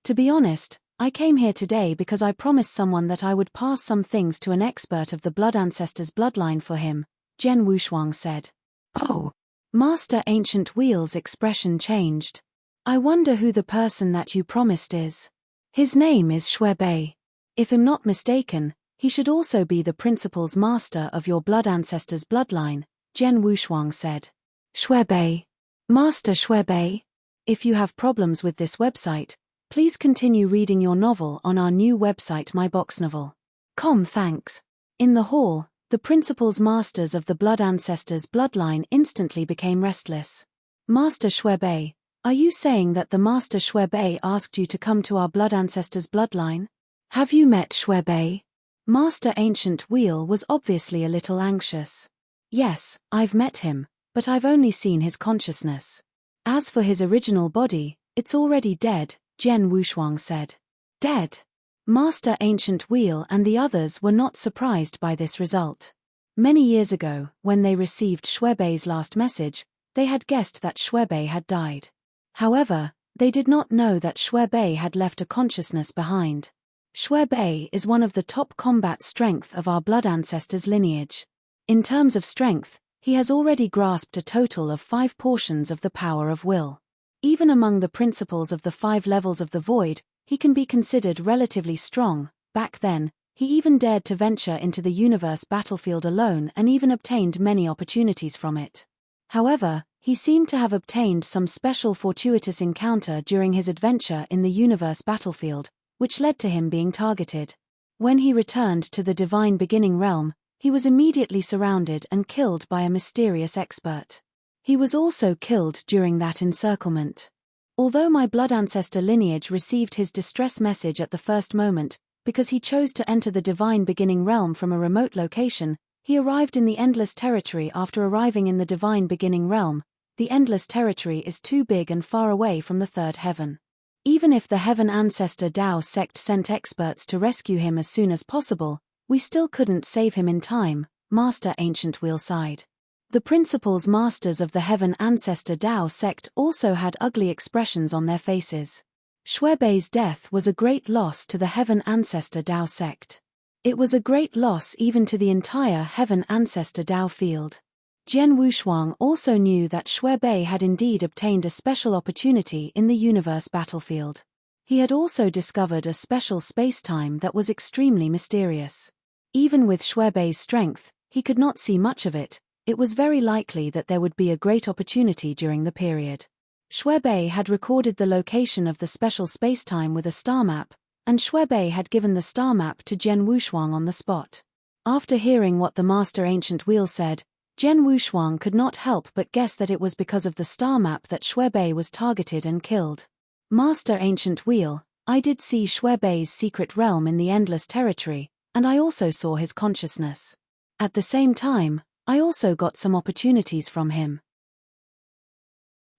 Speaker 1: To be honest, I came here today because I promised someone that I would pass some things to an expert of the blood ancestors' bloodline for him, Jen Wushuang said. Oh. Master Ancient Wheel's expression changed. I wonder who the person that you promised is. His name is Shuebei. If I'm not mistaken, he should also be the principal's master of your blood ancestors' bloodline, Jen Wushuang said. Shuebei. Master Shuebei. If you have problems with this website, please continue reading your novel on our new website myboxnovel.com. Thanks. In the hall, the principal's masters of the blood ancestors' bloodline instantly became restless. Master Shuebei, are you saying that the Master Shuebei asked you to come to our blood ancestors' bloodline? Have you met Shuebei? Master Ancient Wheel was obviously a little anxious. Yes, I've met him, but I've only seen his consciousness. As for his original body, it's already dead, Jen Wushuang said. Dead? Master Ancient Wheel and the others were not surprised by this result. Many years ago, when they received Shuebei's last message, they had guessed that Shuebei had died. However, they did not know that Shuebei had left a consciousness behind. Shuebei is one of the top combat strength of our blood ancestors' lineage. In terms of strength, he has already grasped a total of 5 portions of the power of will. Even among the principles of the 5 levels of the void, he can be considered relatively strong. Back then, he even dared to venture into the universe battlefield alone and even obtained many opportunities from it. However, he seemed to have obtained some special fortuitous encounter during his adventure in the universe battlefield, which led to him being targeted. When he returned to the divine beginning realm, he was immediately surrounded and killed by a mysterious expert. He was also killed during that encirclement. Although my blood ancestor lineage received his distress message at the first moment, because he chose to enter the divine beginning realm from a remote location, he arrived in the endless territory after arriving in the divine beginning realm. The endless territory is too big and far away from the third heaven. Even if the heaven ancestor Dao sect sent experts to rescue him as soon as possible, we still couldn't save him in time, Master Ancient Wheel sighed. The principal's masters of the heaven ancestor Dao sect also had ugly expressions on their faces. Shuebei's death was a great loss to the heaven ancestor Dao sect. It was a great loss even to the entire heaven ancestor Dao field. Jen Wushuang also knew that Shuebei had indeed obtained a special opportunity in the universe battlefield. He had also discovered a special space-time that was extremely mysterious. Even with Shuebei's strength, he could not see much of it. It was very likely that there would be a great opportunity during the period. Shuebei had recorded the location of the special spacetime with a star map, and Shuebei had given the star map to Jen Wushuang on the spot. After hearing what the Master Ancient Wheel said, Jen Wushuang could not help but guess that it was because of the star map that Shuebei was targeted and killed. Master Ancient Wheel, I did see Shuebei's secret realm in the endless territory, and I also saw his consciousness. At the same time, I also got some opportunities from him.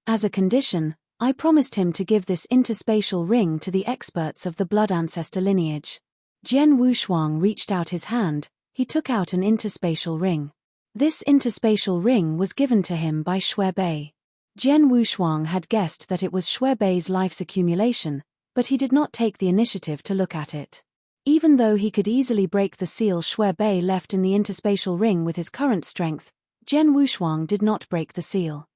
Speaker 1: As a condition, I promised him to give this interspatial ring to the experts of the blood ancestor lineage. Jen Wushuang reached out his hand. He took out an interspatial ring. This interspatial ring was given to him by Shuebei. Jen Wushuang had guessed that it was Shuebei's life's accumulation, but he did not take the initiative to look at it. Even though he could easily break the seal Shuebei left in the interspatial ring with his current strength, Jen Wushuang did not break the seal.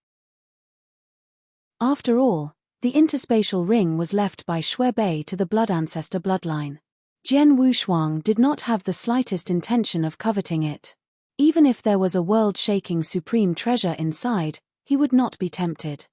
Speaker 1: After all, the interspatial ring was left by Shuebei to the blood ancestor bloodline. Jen Wushuang did not have the slightest intention of coveting it. Even if there was a world-shaking supreme treasure inside, he would not be tempted.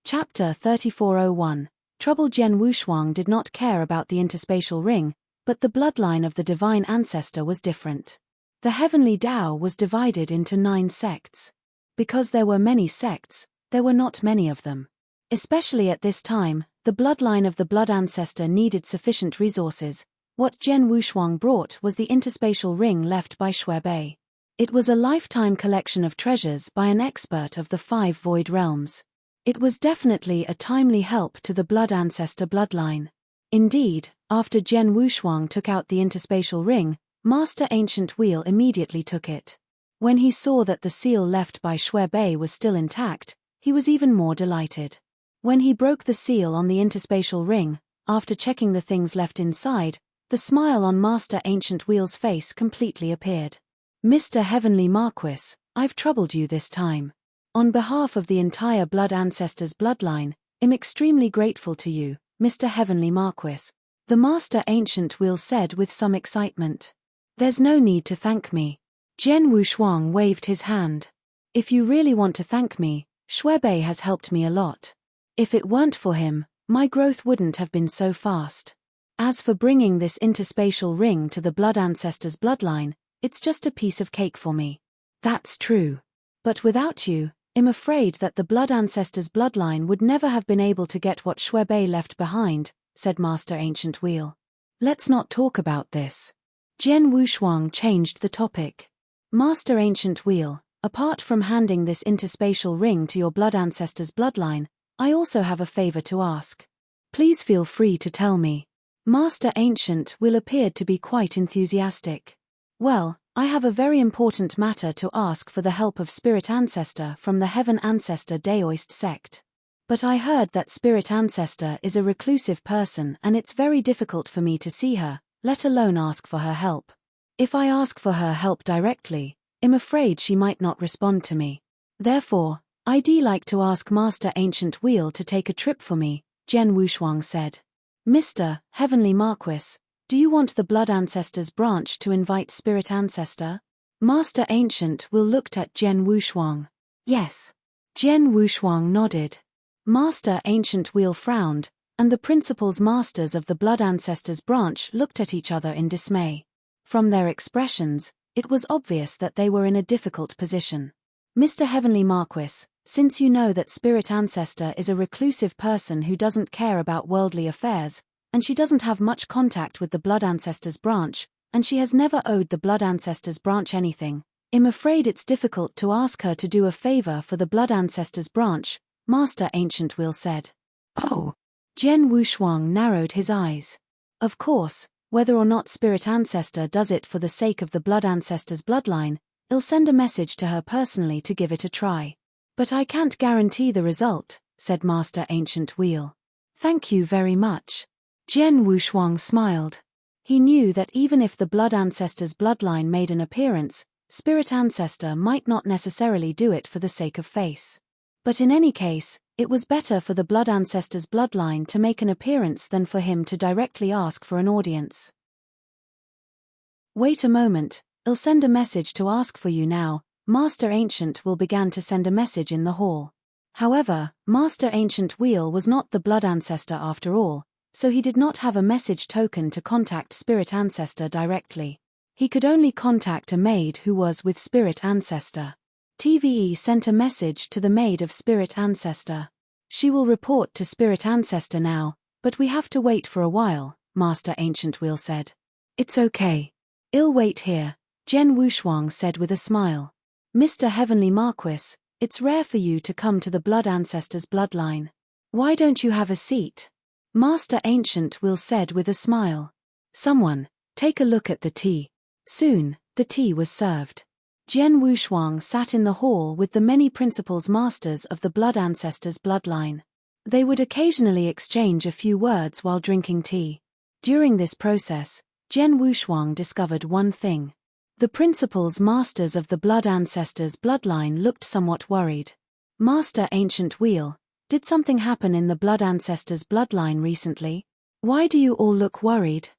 Speaker 1: Chapter 3401. Trouble Jen Wushuang did not care about the interspatial ring, but the bloodline of the divine ancestor was different. The heavenly Tao was divided into 9 sects. Because there were many sects, there were not many of them. Especially at this time, the bloodline of the blood ancestor needed sufficient resources. What Jen Wushuang brought was the interspatial ring left by Shuebei. It was a lifetime collection of treasures by an expert of the 5 void realms. It was definitely a timely help to the blood ancestor bloodline. Indeed, after Jen Wushuang took out the interspatial ring, Master Ancient Wheel immediately took it. When he saw that the seal left by Shuebei was still intact, he was even more delighted. When he broke the seal on the interspatial ring, after checking the things left inside, the smile on Master Ancient Wheel's face completely appeared. Mr. Heavenly Marquis, I've troubled you this time. On behalf of the entire blood ancestors bloodline, I'm extremely grateful to you, Mr. Heavenly Marquis, the Master Ancient Wheel said with some excitement. There's no need to thank me. Jen Wushuang waved his hand. If you really want to thank me, Shuebei has helped me a lot. If it weren't for him, my growth wouldn't have been so fast. As for bringing this interspatial ring to the blood ancestors bloodline, it's just a piece of cake for me. That's true. But without you, I'm afraid that the blood ancestors bloodline would never have been able to get what Shuebei left behind, said Master Ancient Wheel. Let's not talk about this. Jen Wushuang changed the topic. Master Ancient Wheel, apart from handing this interspatial ring to your blood ancestors bloodline, I also have a favor to ask. Please feel free to tell me. Master Ancient Wheel appeared to be quite enthusiastic. Well, I have a very important matter to ask for the help of Spirit Ancestor from the Heaven Ancestor Daoist sect. But I heard that Spirit Ancestor is a reclusive person and it's very difficult for me to see her, let alone ask for her help. If I ask for her help directly, I'm afraid she might not respond to me. Therefore, I'd like to ask Master Ancient Wheel to take a trip for me, Jen Wushuang said. Mr. Heavenly Marquis, do you want the Blood Ancestors branch to invite Spirit Ancestor? Master Ancient Wheel looked at Jen Wushuang. Yes. Jen Wushuang nodded. Master Ancient Wheel frowned, and the principals masters of the Blood Ancestors branch looked at each other in dismay. From their expressions, it was obvious that they were in a difficult position. Mr. Heavenly Marquis, since you know that Spirit Ancestor is a reclusive person who doesn't care about worldly affairs, and she doesn't have much contact with the Blood Ancestors branch, and she has never owed the Blood Ancestors branch anything, I'm afraid it's difficult to ask her to do a favor for the Blood Ancestors branch, Master Ancient Wheel said. Oh. Jen Wushuang narrowed his eyes. Of course, whether or not Spirit Ancestor does it for the sake of the Blood Ancestors bloodline, I'll send a message to her personally to give it a try. But I can't guarantee the result, said Master Ancient Wheel. Thank you very much. Jen Wushuang smiled. He knew that even if the Blood Ancestors bloodline made an appearance, Spirit Ancestor might not necessarily do it for the sake of face. But in any case, it was better for the Blood Ancestors bloodline to make an appearance than for him to directly ask for an audience. Wait a moment, I'll send a message to ask for you now. Master Ancient will begin to send a message in the hall. However, Master Ancient Wheel was not the Blood Ancestor after all, so he did not have a message token to contact Spirit Ancestor directly. He could only contact a maid who was with Spirit Ancestor. TVE sent a message to the maid of Spirit Ancestor. She will report to Spirit Ancestor now, but we have to wait for a while, Master Ancient Wheel said. It's okay. I'll wait here, Jen Wushuang said with a smile. Mr. Heavenly Marquis, it's rare for you to come to the Blood Ancestors bloodline. Why don't you have a seat? Master Ancient Wheel said with a smile. Someone, take a look at the tea. Soon, the tea was served. Jen Wushuang sat in the hall with the many principals masters of the Blood Ancestors bloodline. They would occasionally exchange a few words while drinking tea. During this process, Jen Wushuang discovered one thing. The principals masters of the Blood Ancestors bloodline looked somewhat worried. Master Ancient Wheel, did something happen in the Blood Ancestors bloodline recently? Why do you all look worried?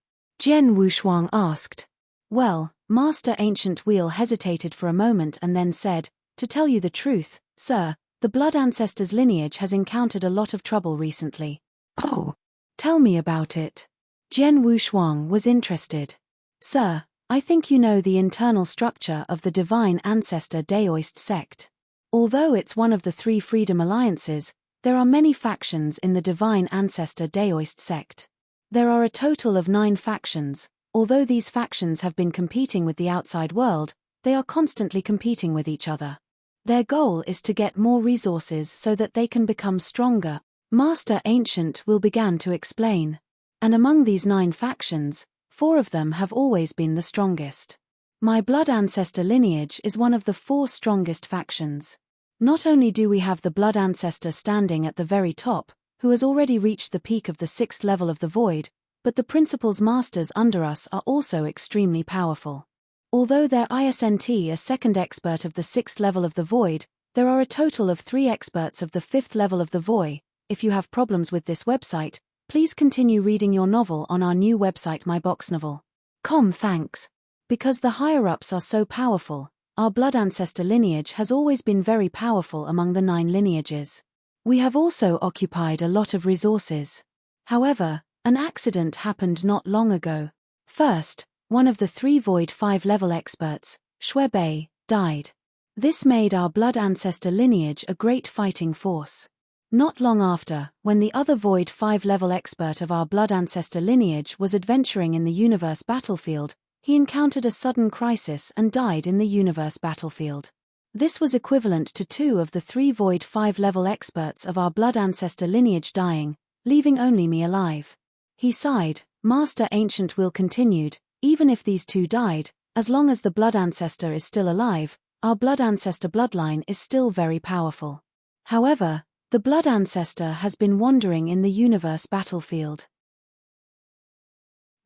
Speaker 1: Jen Wushuang asked. Well, Master Ancient Wheel hesitated for a moment and then said, to tell you the truth, sir, the Blood Ancestors lineage has encountered a lot of trouble recently. Oh, tell me about it. Jian Wushuang was interested. Sir, I think you know the internal structure of the Divine Ancestor Daoist sect. Although it's one of the 3 Freedom Alliances, there are many factions in the Divine Ancestor Daoist sect. There are a total of 9 factions. Although these factions have been competing with the outside world, they are constantly competing with each other. Their goal is to get more resources so that they can become stronger. Master Ancient will begin to explain. And among these 9 factions, 4 of them have always been the strongest. My blood ancestor lineage is one of the 4 strongest factions. Not only do we have the blood ancestor standing at the very top, who has already reached the peak of the 6th level of the void, but the principal's masters under us are also extremely powerful. Although there isn't a second expert of the 6th level of the void, there are a total of 3 experts of the 5th level of the void. If you have problems with this website, please continue reading your novel on our new website myboxnovel.com. Thanks. Because the higher-ups are so powerful, our blood ancestor lineage has always been very powerful among the 9 lineages. We have also occupied a lot of resources. However, an accident happened not long ago. First, one of the 3 Void 5-level experts, Shuebei, died. This made our blood ancestor lineage a great fighting force. Not long after, when the other Void 5-level expert of our blood ancestor lineage was adventuring in the universe battlefield, he encountered a sudden crisis and died in the universe battlefield. This was equivalent to 2 of the 3 Void 5-level experts of our blood ancestor lineage dying, leaving only me alive. He sighed. Master Ancient Will continued, even if these 2 died, as long as the blood ancestor is still alive, our blood ancestor bloodline is still very powerful. However, the blood ancestor has been wandering in the universe battlefield.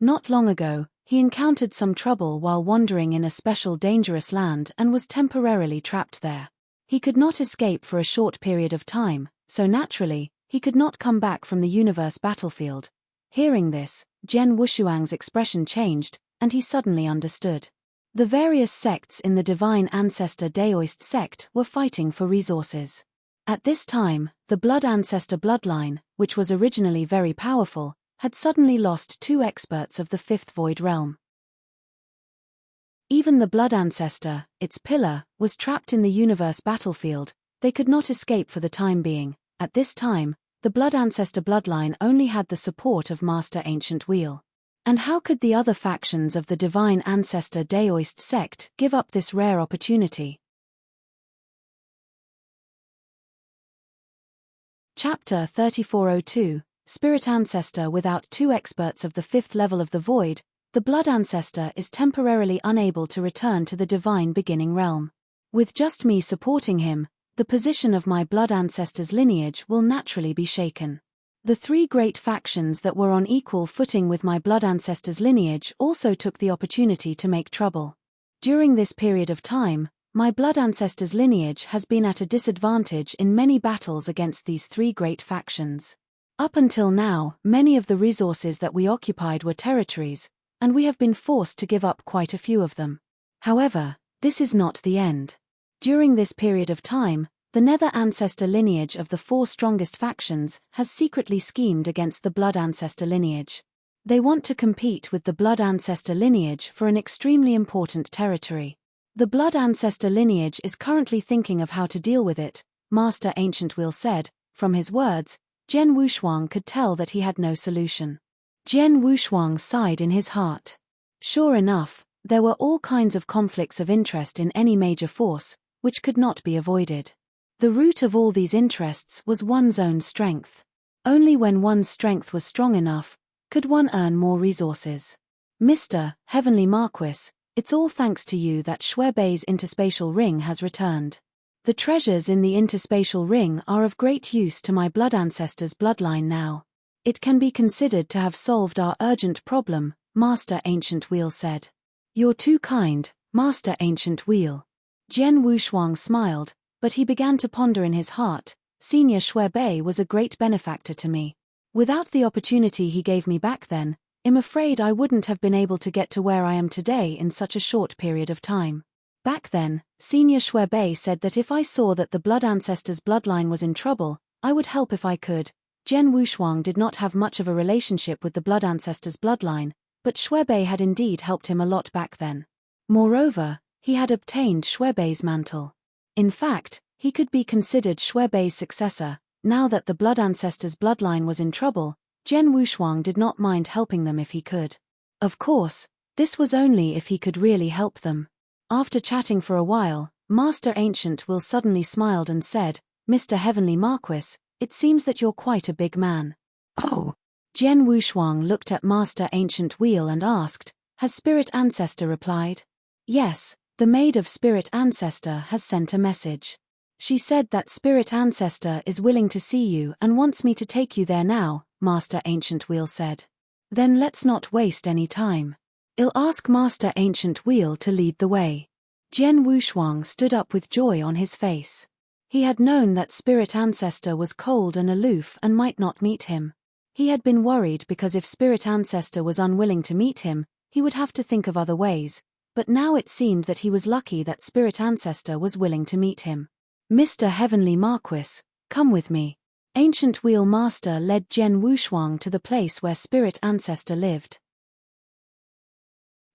Speaker 1: Not long ago, he encountered some trouble while wandering in a special dangerous land and was temporarily trapped there. He could not escape for a short period of time, so naturally, he could not come back from the universe battlefield. Hearing this, Jian Wushuang's expression changed, and he suddenly understood. The various sects in the Divine Ancestor Daoist sect were fighting for resources. At this time, the blood ancestor bloodline, which was originally very powerful, had suddenly lost 2 experts of the 5th void realm. Even the blood ancestor, its pillar, was trapped in the universe battlefield. They could not escape for the time being. At this time, the blood ancestor bloodline only had the support of Master Ancient Wheel. And how could the other factions of the Divine Ancestor Daoist sect give up this rare opportunity? Chapter 3402, Spirit Ancestor. Without 2 experts of the 5th level of the void, the blood ancestor is temporarily unable to return to the divine beginning realm. With just me supporting him, the position of my blood ancestor's lineage will naturally be shaken. The 3 great factions that were on equal footing with my blood ancestor's lineage also took the opportunity to make trouble. During this period of time, my blood ancestor's lineage has been at a disadvantage in many battles against these 3 great factions. Up until now, many of the resources that we occupied were territories, and we have been forced to give up quite a few of them. However, this is not the end. During this period of time, the Nether Ancestor lineage of the 4 strongest factions has secretly schemed against the Blood Ancestor lineage. They want to compete with the Blood Ancestor lineage for an extremely important territory. The Blood Ancestor lineage is currently thinking of how to deal with it, Master Ancient Will said. From his words, Jian Wushuang could tell that he had no solution. Jian Wushuang sighed in his heart. Sure enough, there were all kinds of conflicts of interest in any major force, which could not be avoided. The root of all these interests was one's own strength. Only when one's strength was strong enough, could one earn more resources. Mr. Heavenly Marquis, it's all thanks to you that Shuebei's interspatial ring has returned. The treasures in the interspatial ring are of great use to my blood ancestor's bloodline now. It can be considered to have solved our urgent problem, Master Ancient Wheel said. You're too kind, Master Ancient Wheel. Jian Wushuang smiled, but he began to ponder in his heart. Senior Shuebei was a great benefactor to me. Without the opportunity he gave me back then, I'm afraid I wouldn't have been able to get to where I am today in such a short period of time. Back then, Senior Shuebei said that if I saw that the blood ancestor's bloodline was in trouble, I would help if I could, Jen Wushuang did not have much of a relationship with the blood ancestor's bloodline, but Shuebei had indeed helped him a lot back then. Moreover, he had obtained Shuebei's mantle. In fact, he could be considered Shuebei's successor. Now that the blood ancestor's bloodline was in trouble, Jen Wushuang did not mind helping them if he could. Of course, this was only if he could really help them. After chatting for a while, Master Ancient Will suddenly smiled and said, "Mr. Heavenly Marquis, it seems that you're quite a big man."
Speaker 2: Oh.
Speaker 1: Jen Wushuang looked at Master Ancient Wheel and asked, "Has Spirit Ancestor replied?" "Yes, the Maid of Spirit Ancestor has sent a message. She said that Spirit Ancestor is willing to see you and wants me to take you there now," Master Ancient Wheel said. "Then let's not waste any time. I'll ask Master Ancient Wheel to lead the way." Jen Wushuang stood up with joy on his face. He had known that Spirit Ancestor was cold and aloof and might not meet him. He had been worried because if Spirit Ancestor was unwilling to meet him, he would have to think of other ways, but now it seemed that he was lucky that Spirit Ancestor was willing to meet him. "Mr. Heavenly Marquis, come with me." Ancient Wheel Master led Jen Wushuang to the place where Spirit Ancestor lived.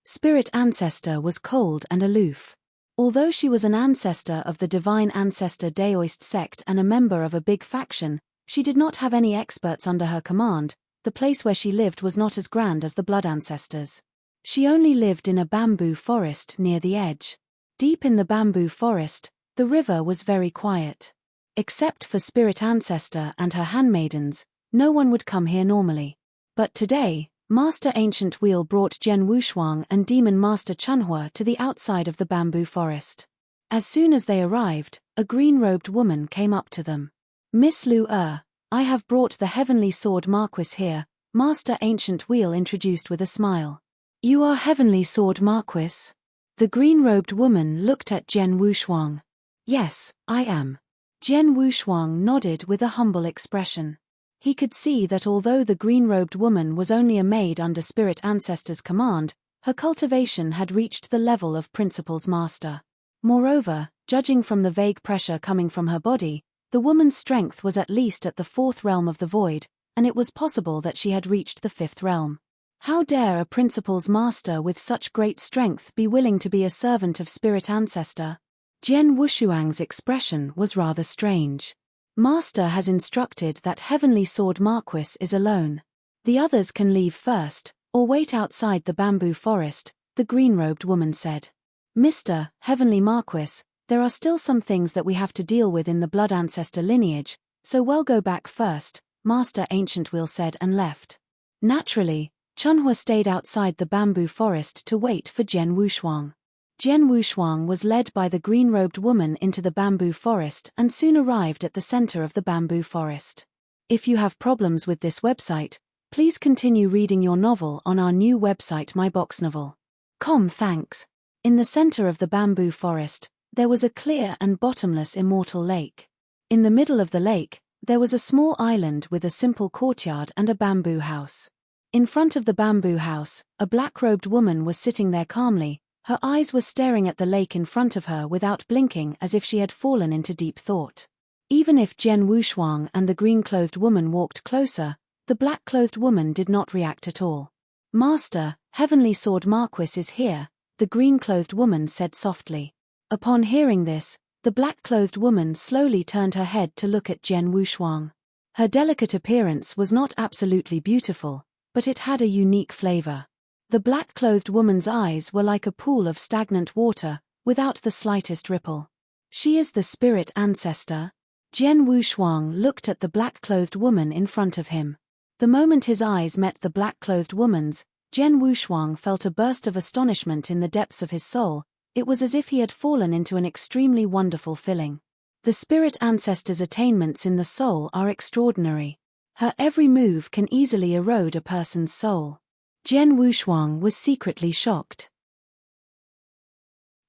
Speaker 1: Spirit Ancestor was cold and aloof. Although she was an ancestor of the Divine Ancestor Daoist sect and a member of a big faction, she did not have any experts under her command. The place where she lived was not as grand as the blood ancestors. She only lived in a bamboo forest near the edge. Deep in the bamboo forest, the river was very quiet. Except for Spirit Ancestor and her handmaidens, no one would come here normally. But today, Master Ancient Wheel brought Jen Wushuang and Demon Master Chunhua to the outside of the bamboo forest. As soon as they arrived, a green-robed woman came up to them. "Miss Lu I have brought the Heavenly Sword Marquis here," Master Ancient Wheel introduced with a smile. "You are Heavenly Sword Marquis?" The green-robed woman looked at Jen Wushuang. "Yes, I am." Jen Wushuang nodded with a humble expression. He could see that although the green-robed woman was only a maid under Spirit Ancestor's command, her cultivation had reached the level of Principal's Master. Moreover, judging from the vague pressure coming from her body, the woman's strength was at least at the 4th realm of the void, and it was possible that she had reached the 5th realm. How dare a Principal's Master with such great strength be willing to be a servant of Spirit Ancestor? Jen Wushuang's expression was rather strange. Master has instructed that Heavenly Sword Marquis is alone. The others can leave first, or wait outside the bamboo forest, the green-robed woman said. "Mr. Heavenly Marquis, there are still some things that we have to deal with in the blood ancestor lineage, so we'll go back first," Master Ancient Wheel said and left. Naturally, Chunhua stayed outside the bamboo forest to wait for Jen Wushuang. Jen Wushuang was led by the green-robed woman into the bamboo forest and soon arrived at the center of the bamboo forest. If you have problems with this website, please continue reading your novel on our new website myboxnovel.com. Thanks. In the center of the bamboo forest, there was a clear and bottomless immortal lake. In the middle of the lake, there was a small island with a simple courtyard and a bamboo house. In front of the bamboo house, a black-robed woman was sitting there calmly. Her eyes were staring at the lake in front of her without blinking, as if she had fallen into deep thought. Even if Jen Wushuang and the green-clothed woman walked closer, the black-clothed woman did not react at all. "Master, Heavenly Sword Marquis is here," the green-clothed woman said softly. Upon hearing this, the black-clothed woman slowly turned her head to look at Jen Wushuang. Her delicate appearance was not absolutely beautiful, but it had a unique flavor. The black-clothed woman's eyes were like a pool of stagnant water, without the slightest ripple. "She is the Spirit Ancestor?" Jen Wushuang looked at the black-clothed woman in front of him. The moment his eyes met the black-clothed woman's, Jen Wushuang felt a burst of astonishment in the depths of his soul. It was as if he had fallen into an extremely wonderful feeling. The Spirit Ancestor's attainments in the soul are extraordinary. Her every move can easily erode a person's soul. Jen Wushuang was secretly shocked.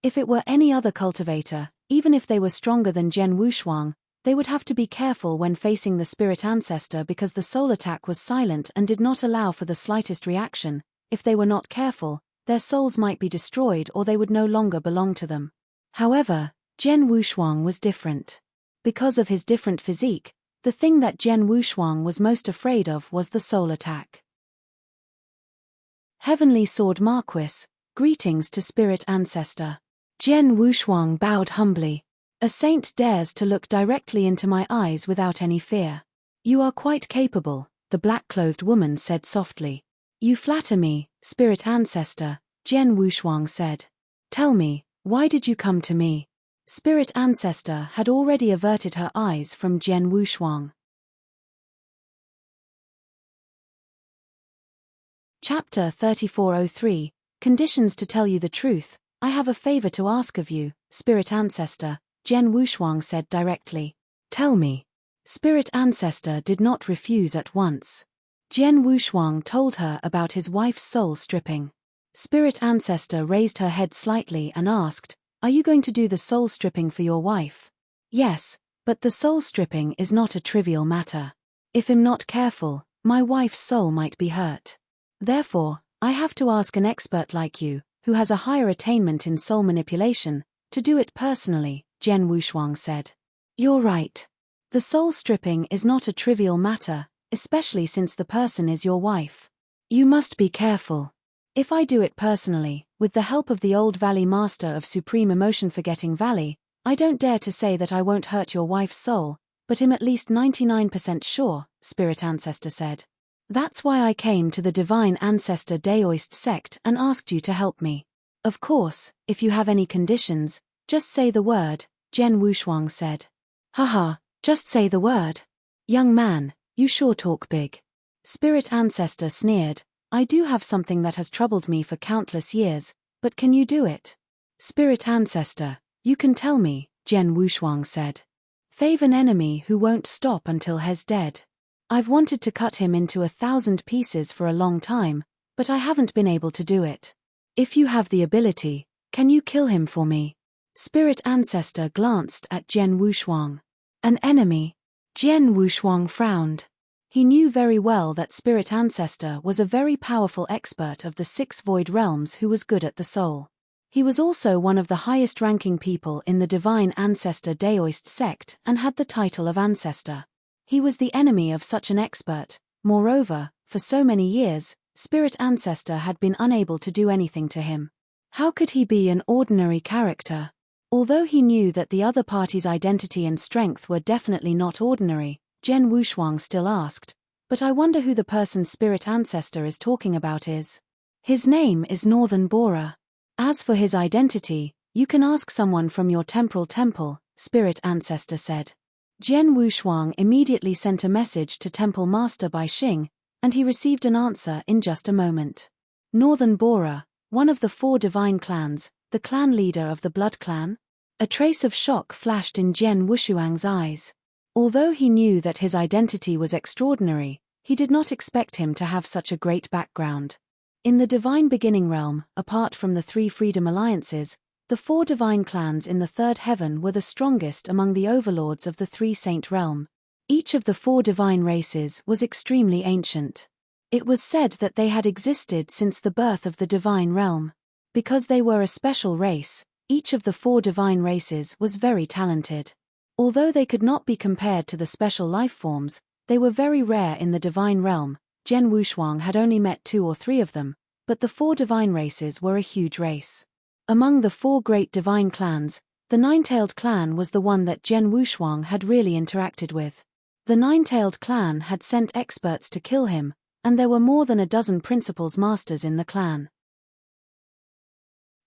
Speaker 1: If it were any other cultivator, even if they were stronger than Jen Wushuang, they would have to be careful when facing the Spirit Ancestor because the soul attack was silent and did not allow for the slightest reaction. If they were not careful, their souls might be destroyed or they would no longer belong to them. However, Jen Wushuang was different. Because of his different physique, The thing that Jen Wushuang was most afraid of was the soul attack. Heavenly Sword Marquis, greetings to Spirit Ancestor. Jen Wushuang bowed humbly. A saint dares to look directly into my eyes without any fear. You are quite capable, the black-clothed woman said softly. You flatter me, Spirit Ancestor, Jen Wushuang said. Tell me, why did you come to me? Spirit Ancestor had already averted her eyes from Jen Wushuang. Chapter 3403, Conditions to Tell You the Truth. I have a favor to ask of you, Spirit Ancestor, Jen Wushuang said directly. Tell me. Spirit Ancestor did not refuse at once. Jen Wushuang told her about his wife's soul stripping. Spirit Ancestor raised her head slightly and asked, Are you going to do the soul stripping for your wife? Yes, but the soul stripping is not a trivial matter. If I'm not careful, my wife's soul might be hurt. Therefore, I have to ask an expert like you, who has a higher attainment in soul manipulation, to do it personally, Jen Wushuang said. You're right. The soul stripping is not a trivial matter, especially since the person is your wife. You must be careful. If I do it personally, with the help of the old Valley Master of Supreme Emotion Forgetting Valley, I don't dare to say that I won't hurt your wife's soul, but I'm at least 99% sure, Spirit Ancestor said. That's why I came to the Divine Ancestor Daoist sect and asked you to help me. Of course, if you have any conditions, just say the word, Jen Wushuang said. Haha, just say the word. Young man, you sure talk big. Spirit Ancestor sneered. I do have something that has troubled me for countless years, but can you do it? Spirit Ancestor, you can tell me, Jen Wushuang said. They've an enemy who won't stop until he's dead. I've wanted to cut him into 1,000 pieces for a long time, but I haven't been able to do it. If you have the ability, can you kill him for me? Spirit Ancestor glanced at Jen Wushuang. An enemy? Jen Wushuang frowned. He knew very well that Spirit Ancestor was a very powerful expert of the 6 void realms who was good at the soul. He was also one of the highest-ranking people in the Divine Ancestor Daoist sect and had the title of Ancestor. He was the enemy of such an expert. Moreover, for so many years, Spirit Ancestor had been unable to do anything to him. How could he be an ordinary character? Although he knew that the other party's identity and strength were definitely not ordinary, Jen Wushuang still asked, but I wonder who the person Spirit Ancestor is talking about is. His name is Northern Bora. As for his identity, you can ask someone from your temporal temple, Spirit Ancestor said. Jen Wushuang immediately sent a message to Temple Master Bai Xing, and he received an answer in just a moment. Northern Bora, one of the 4 divine clans, the clan leader of the Blood Clan? A trace of shock flashed in Jen Wushuang's eyes. Although he knew that his identity was extraordinary, he did not expect him to have such a great background. In the Divine Beginning Realm, apart from the 3 Freedom Alliances, the 4 divine clans in the 3rd heaven were the strongest among the overlords of the 3 Saint Realm. Each of the 4 divine races was extremely ancient. It was said that they had existed since the birth of the Divine Realm. Because they were a special race, each of the 4 divine races was very talented. Although they could not be compared to the special life forms, they were very rare in the Divine Realm. Jen Wushuang had only met 2 or 3 of them, but the 4 divine races were a huge race. Among the 4 great divine clans, the Nine-Tailed Clan was the one that Jen Wushuang had really interacted with. The Nine-Tailed Clan had sent experts to kill him, and there were more than a dozen principals masters in the clan.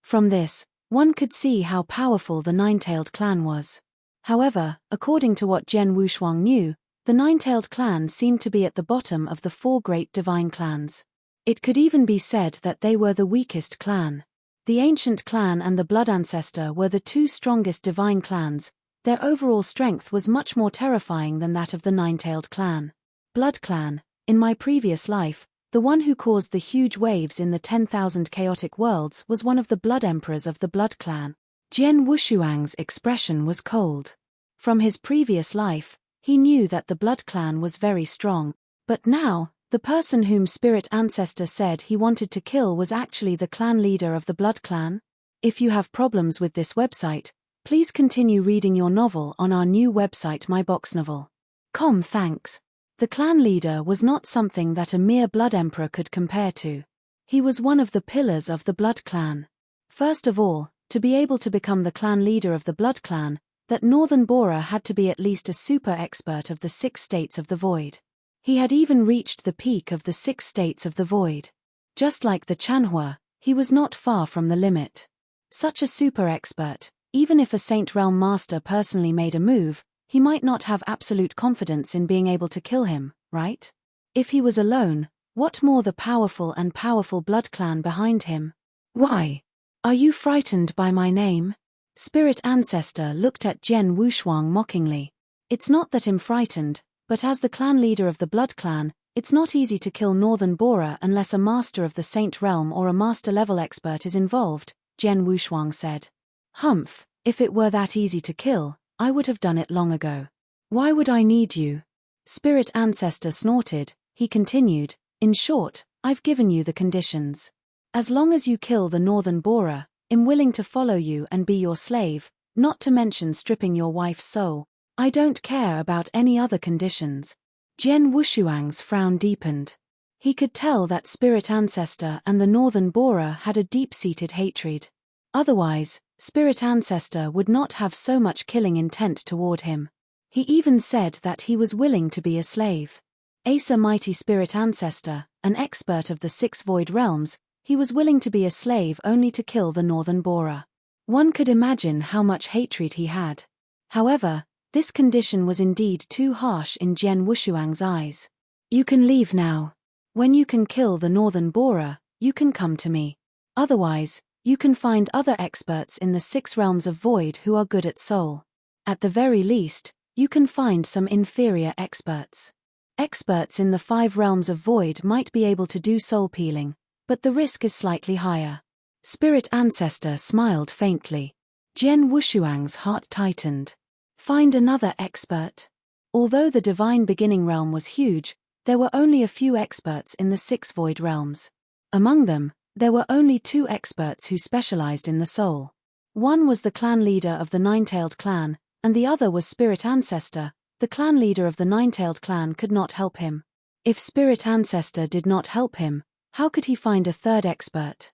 Speaker 1: From this, one could see how powerful the Nine-Tailed Clan was. However, according to what Jen Wushuang knew, the Nine-Tailed Clan seemed to be at the bottom of the 4 great divine clans. It could even be said that they were the weakest clan. The Ancient Clan and the Blood Ancestor were the 2 strongest divine clans. Their overall strength was much more terrifying than that of the Nine-Tailed Clan. Blood Clan, in my previous life, the one who caused the huge waves in the 10,000 chaotic worlds was one of the Blood Emperors of the Blood Clan. Jen Wushuang's expression was cold. From his previous life, he knew that the Blood Clan was very strong, but now, the person whom Spirit Ancestor said he wanted to kill was actually the clan leader of the Blood Clan. If you have problems with this website, please continue reading your novel on our new website My Box Novel. Thanks. The clan leader was not something that a mere blood emperor could compare to. He was one of the pillars of the blood clan. First of all, to be able to become the clan leader of the blood clan, that Northern Bora had to be at least a super expert of the 6 states of the void. He had even reached the peak of the 6 states of the void. Just like the Chanhua, he was not far from the limit. Such a super expert, even if a Saint Realm master personally made a move, he might not have absolute confidence in being able to kill him, right? If he was alone, what more the powerful blood clan behind him? Why? Are you frightened by my name? Spirit Ancestor looked at Jian Wushuang mockingly. It's not that I'm frightened, but as the clan leader of the blood clan, it's not easy to kill Northern Bora unless a master of the Saint Realm or a master-level expert is involved, Jian Wushuang said. Humph, if it were that easy to kill, I would have done it long ago. Why would I need you? Spirit Ancestor snorted. He continued, in short, I've given you the conditions. As long as you kill the Northern Bora, I'm willing to follow you and be your slave, not to mention stripping your wife's soul. I don't care about any other conditions. Jian Wushuang's frown deepened. He could tell that Spirit Ancestor and the Northern Bora had a deep-seated hatred. Otherwise, Spirit Ancestor would not have so much killing intent toward him. He even said that he was willing to be a slave. Asa Mighty Spirit Ancestor, an expert of the 6 void realms, he was willing to be a slave only to kill the Northern Bora. One could imagine how much hatred he had. However, this condition was indeed too harsh in Jian Wushuang's eyes. You can leave now. When you can kill the Northern Bora, you can come to me. Otherwise, you can find other experts in the 6 realms of void who are good at soul. At the very least, you can find some inferior experts. Experts in the 5 realms of void might be able to do soul peeling, but the risk is slightly higher. Spirit Ancestor smiled faintly. Jian Wushuang's heart tightened. Find another expert. Although the divine beginning realm was huge, there were only a few experts in the 6 void realms. Among them, there were only 2 experts who specialized in the soul. One was the clan leader of the Nine-Tailed clan, and the other was Spirit Ancestor. The clan leader of the Nine-Tailed clan could not help him. If Spirit Ancestor did not help him, how could he find a 3rd expert?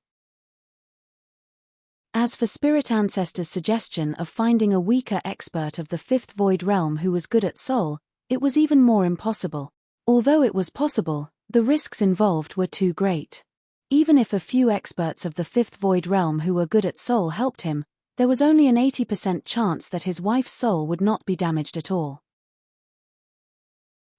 Speaker 1: As for Spirit Ancestor's suggestion of finding a weaker expert of the 5th void realm who was good at soul, it was even more impossible. Although it was possible, the risks involved were too great. Even if a few experts of the 5th void realm who were good at soul helped him, there was only an 80% chance that his wife's soul would not be damaged at all.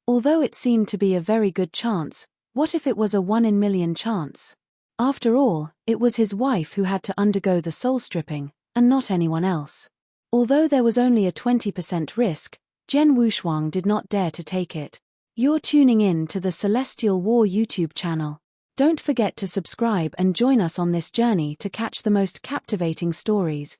Speaker 1: Although it seemed to be a very good chance, what if it was a 1 in a million chance? After all, it was his wife who had to undergo the soul stripping, and not anyone else. Although there was only a 20% risk, Jian Wushuang did not dare to take it. You're tuning in to the Celestial War YouTube channel. Don't forget to subscribe and join us on this journey to catch the most captivating stories.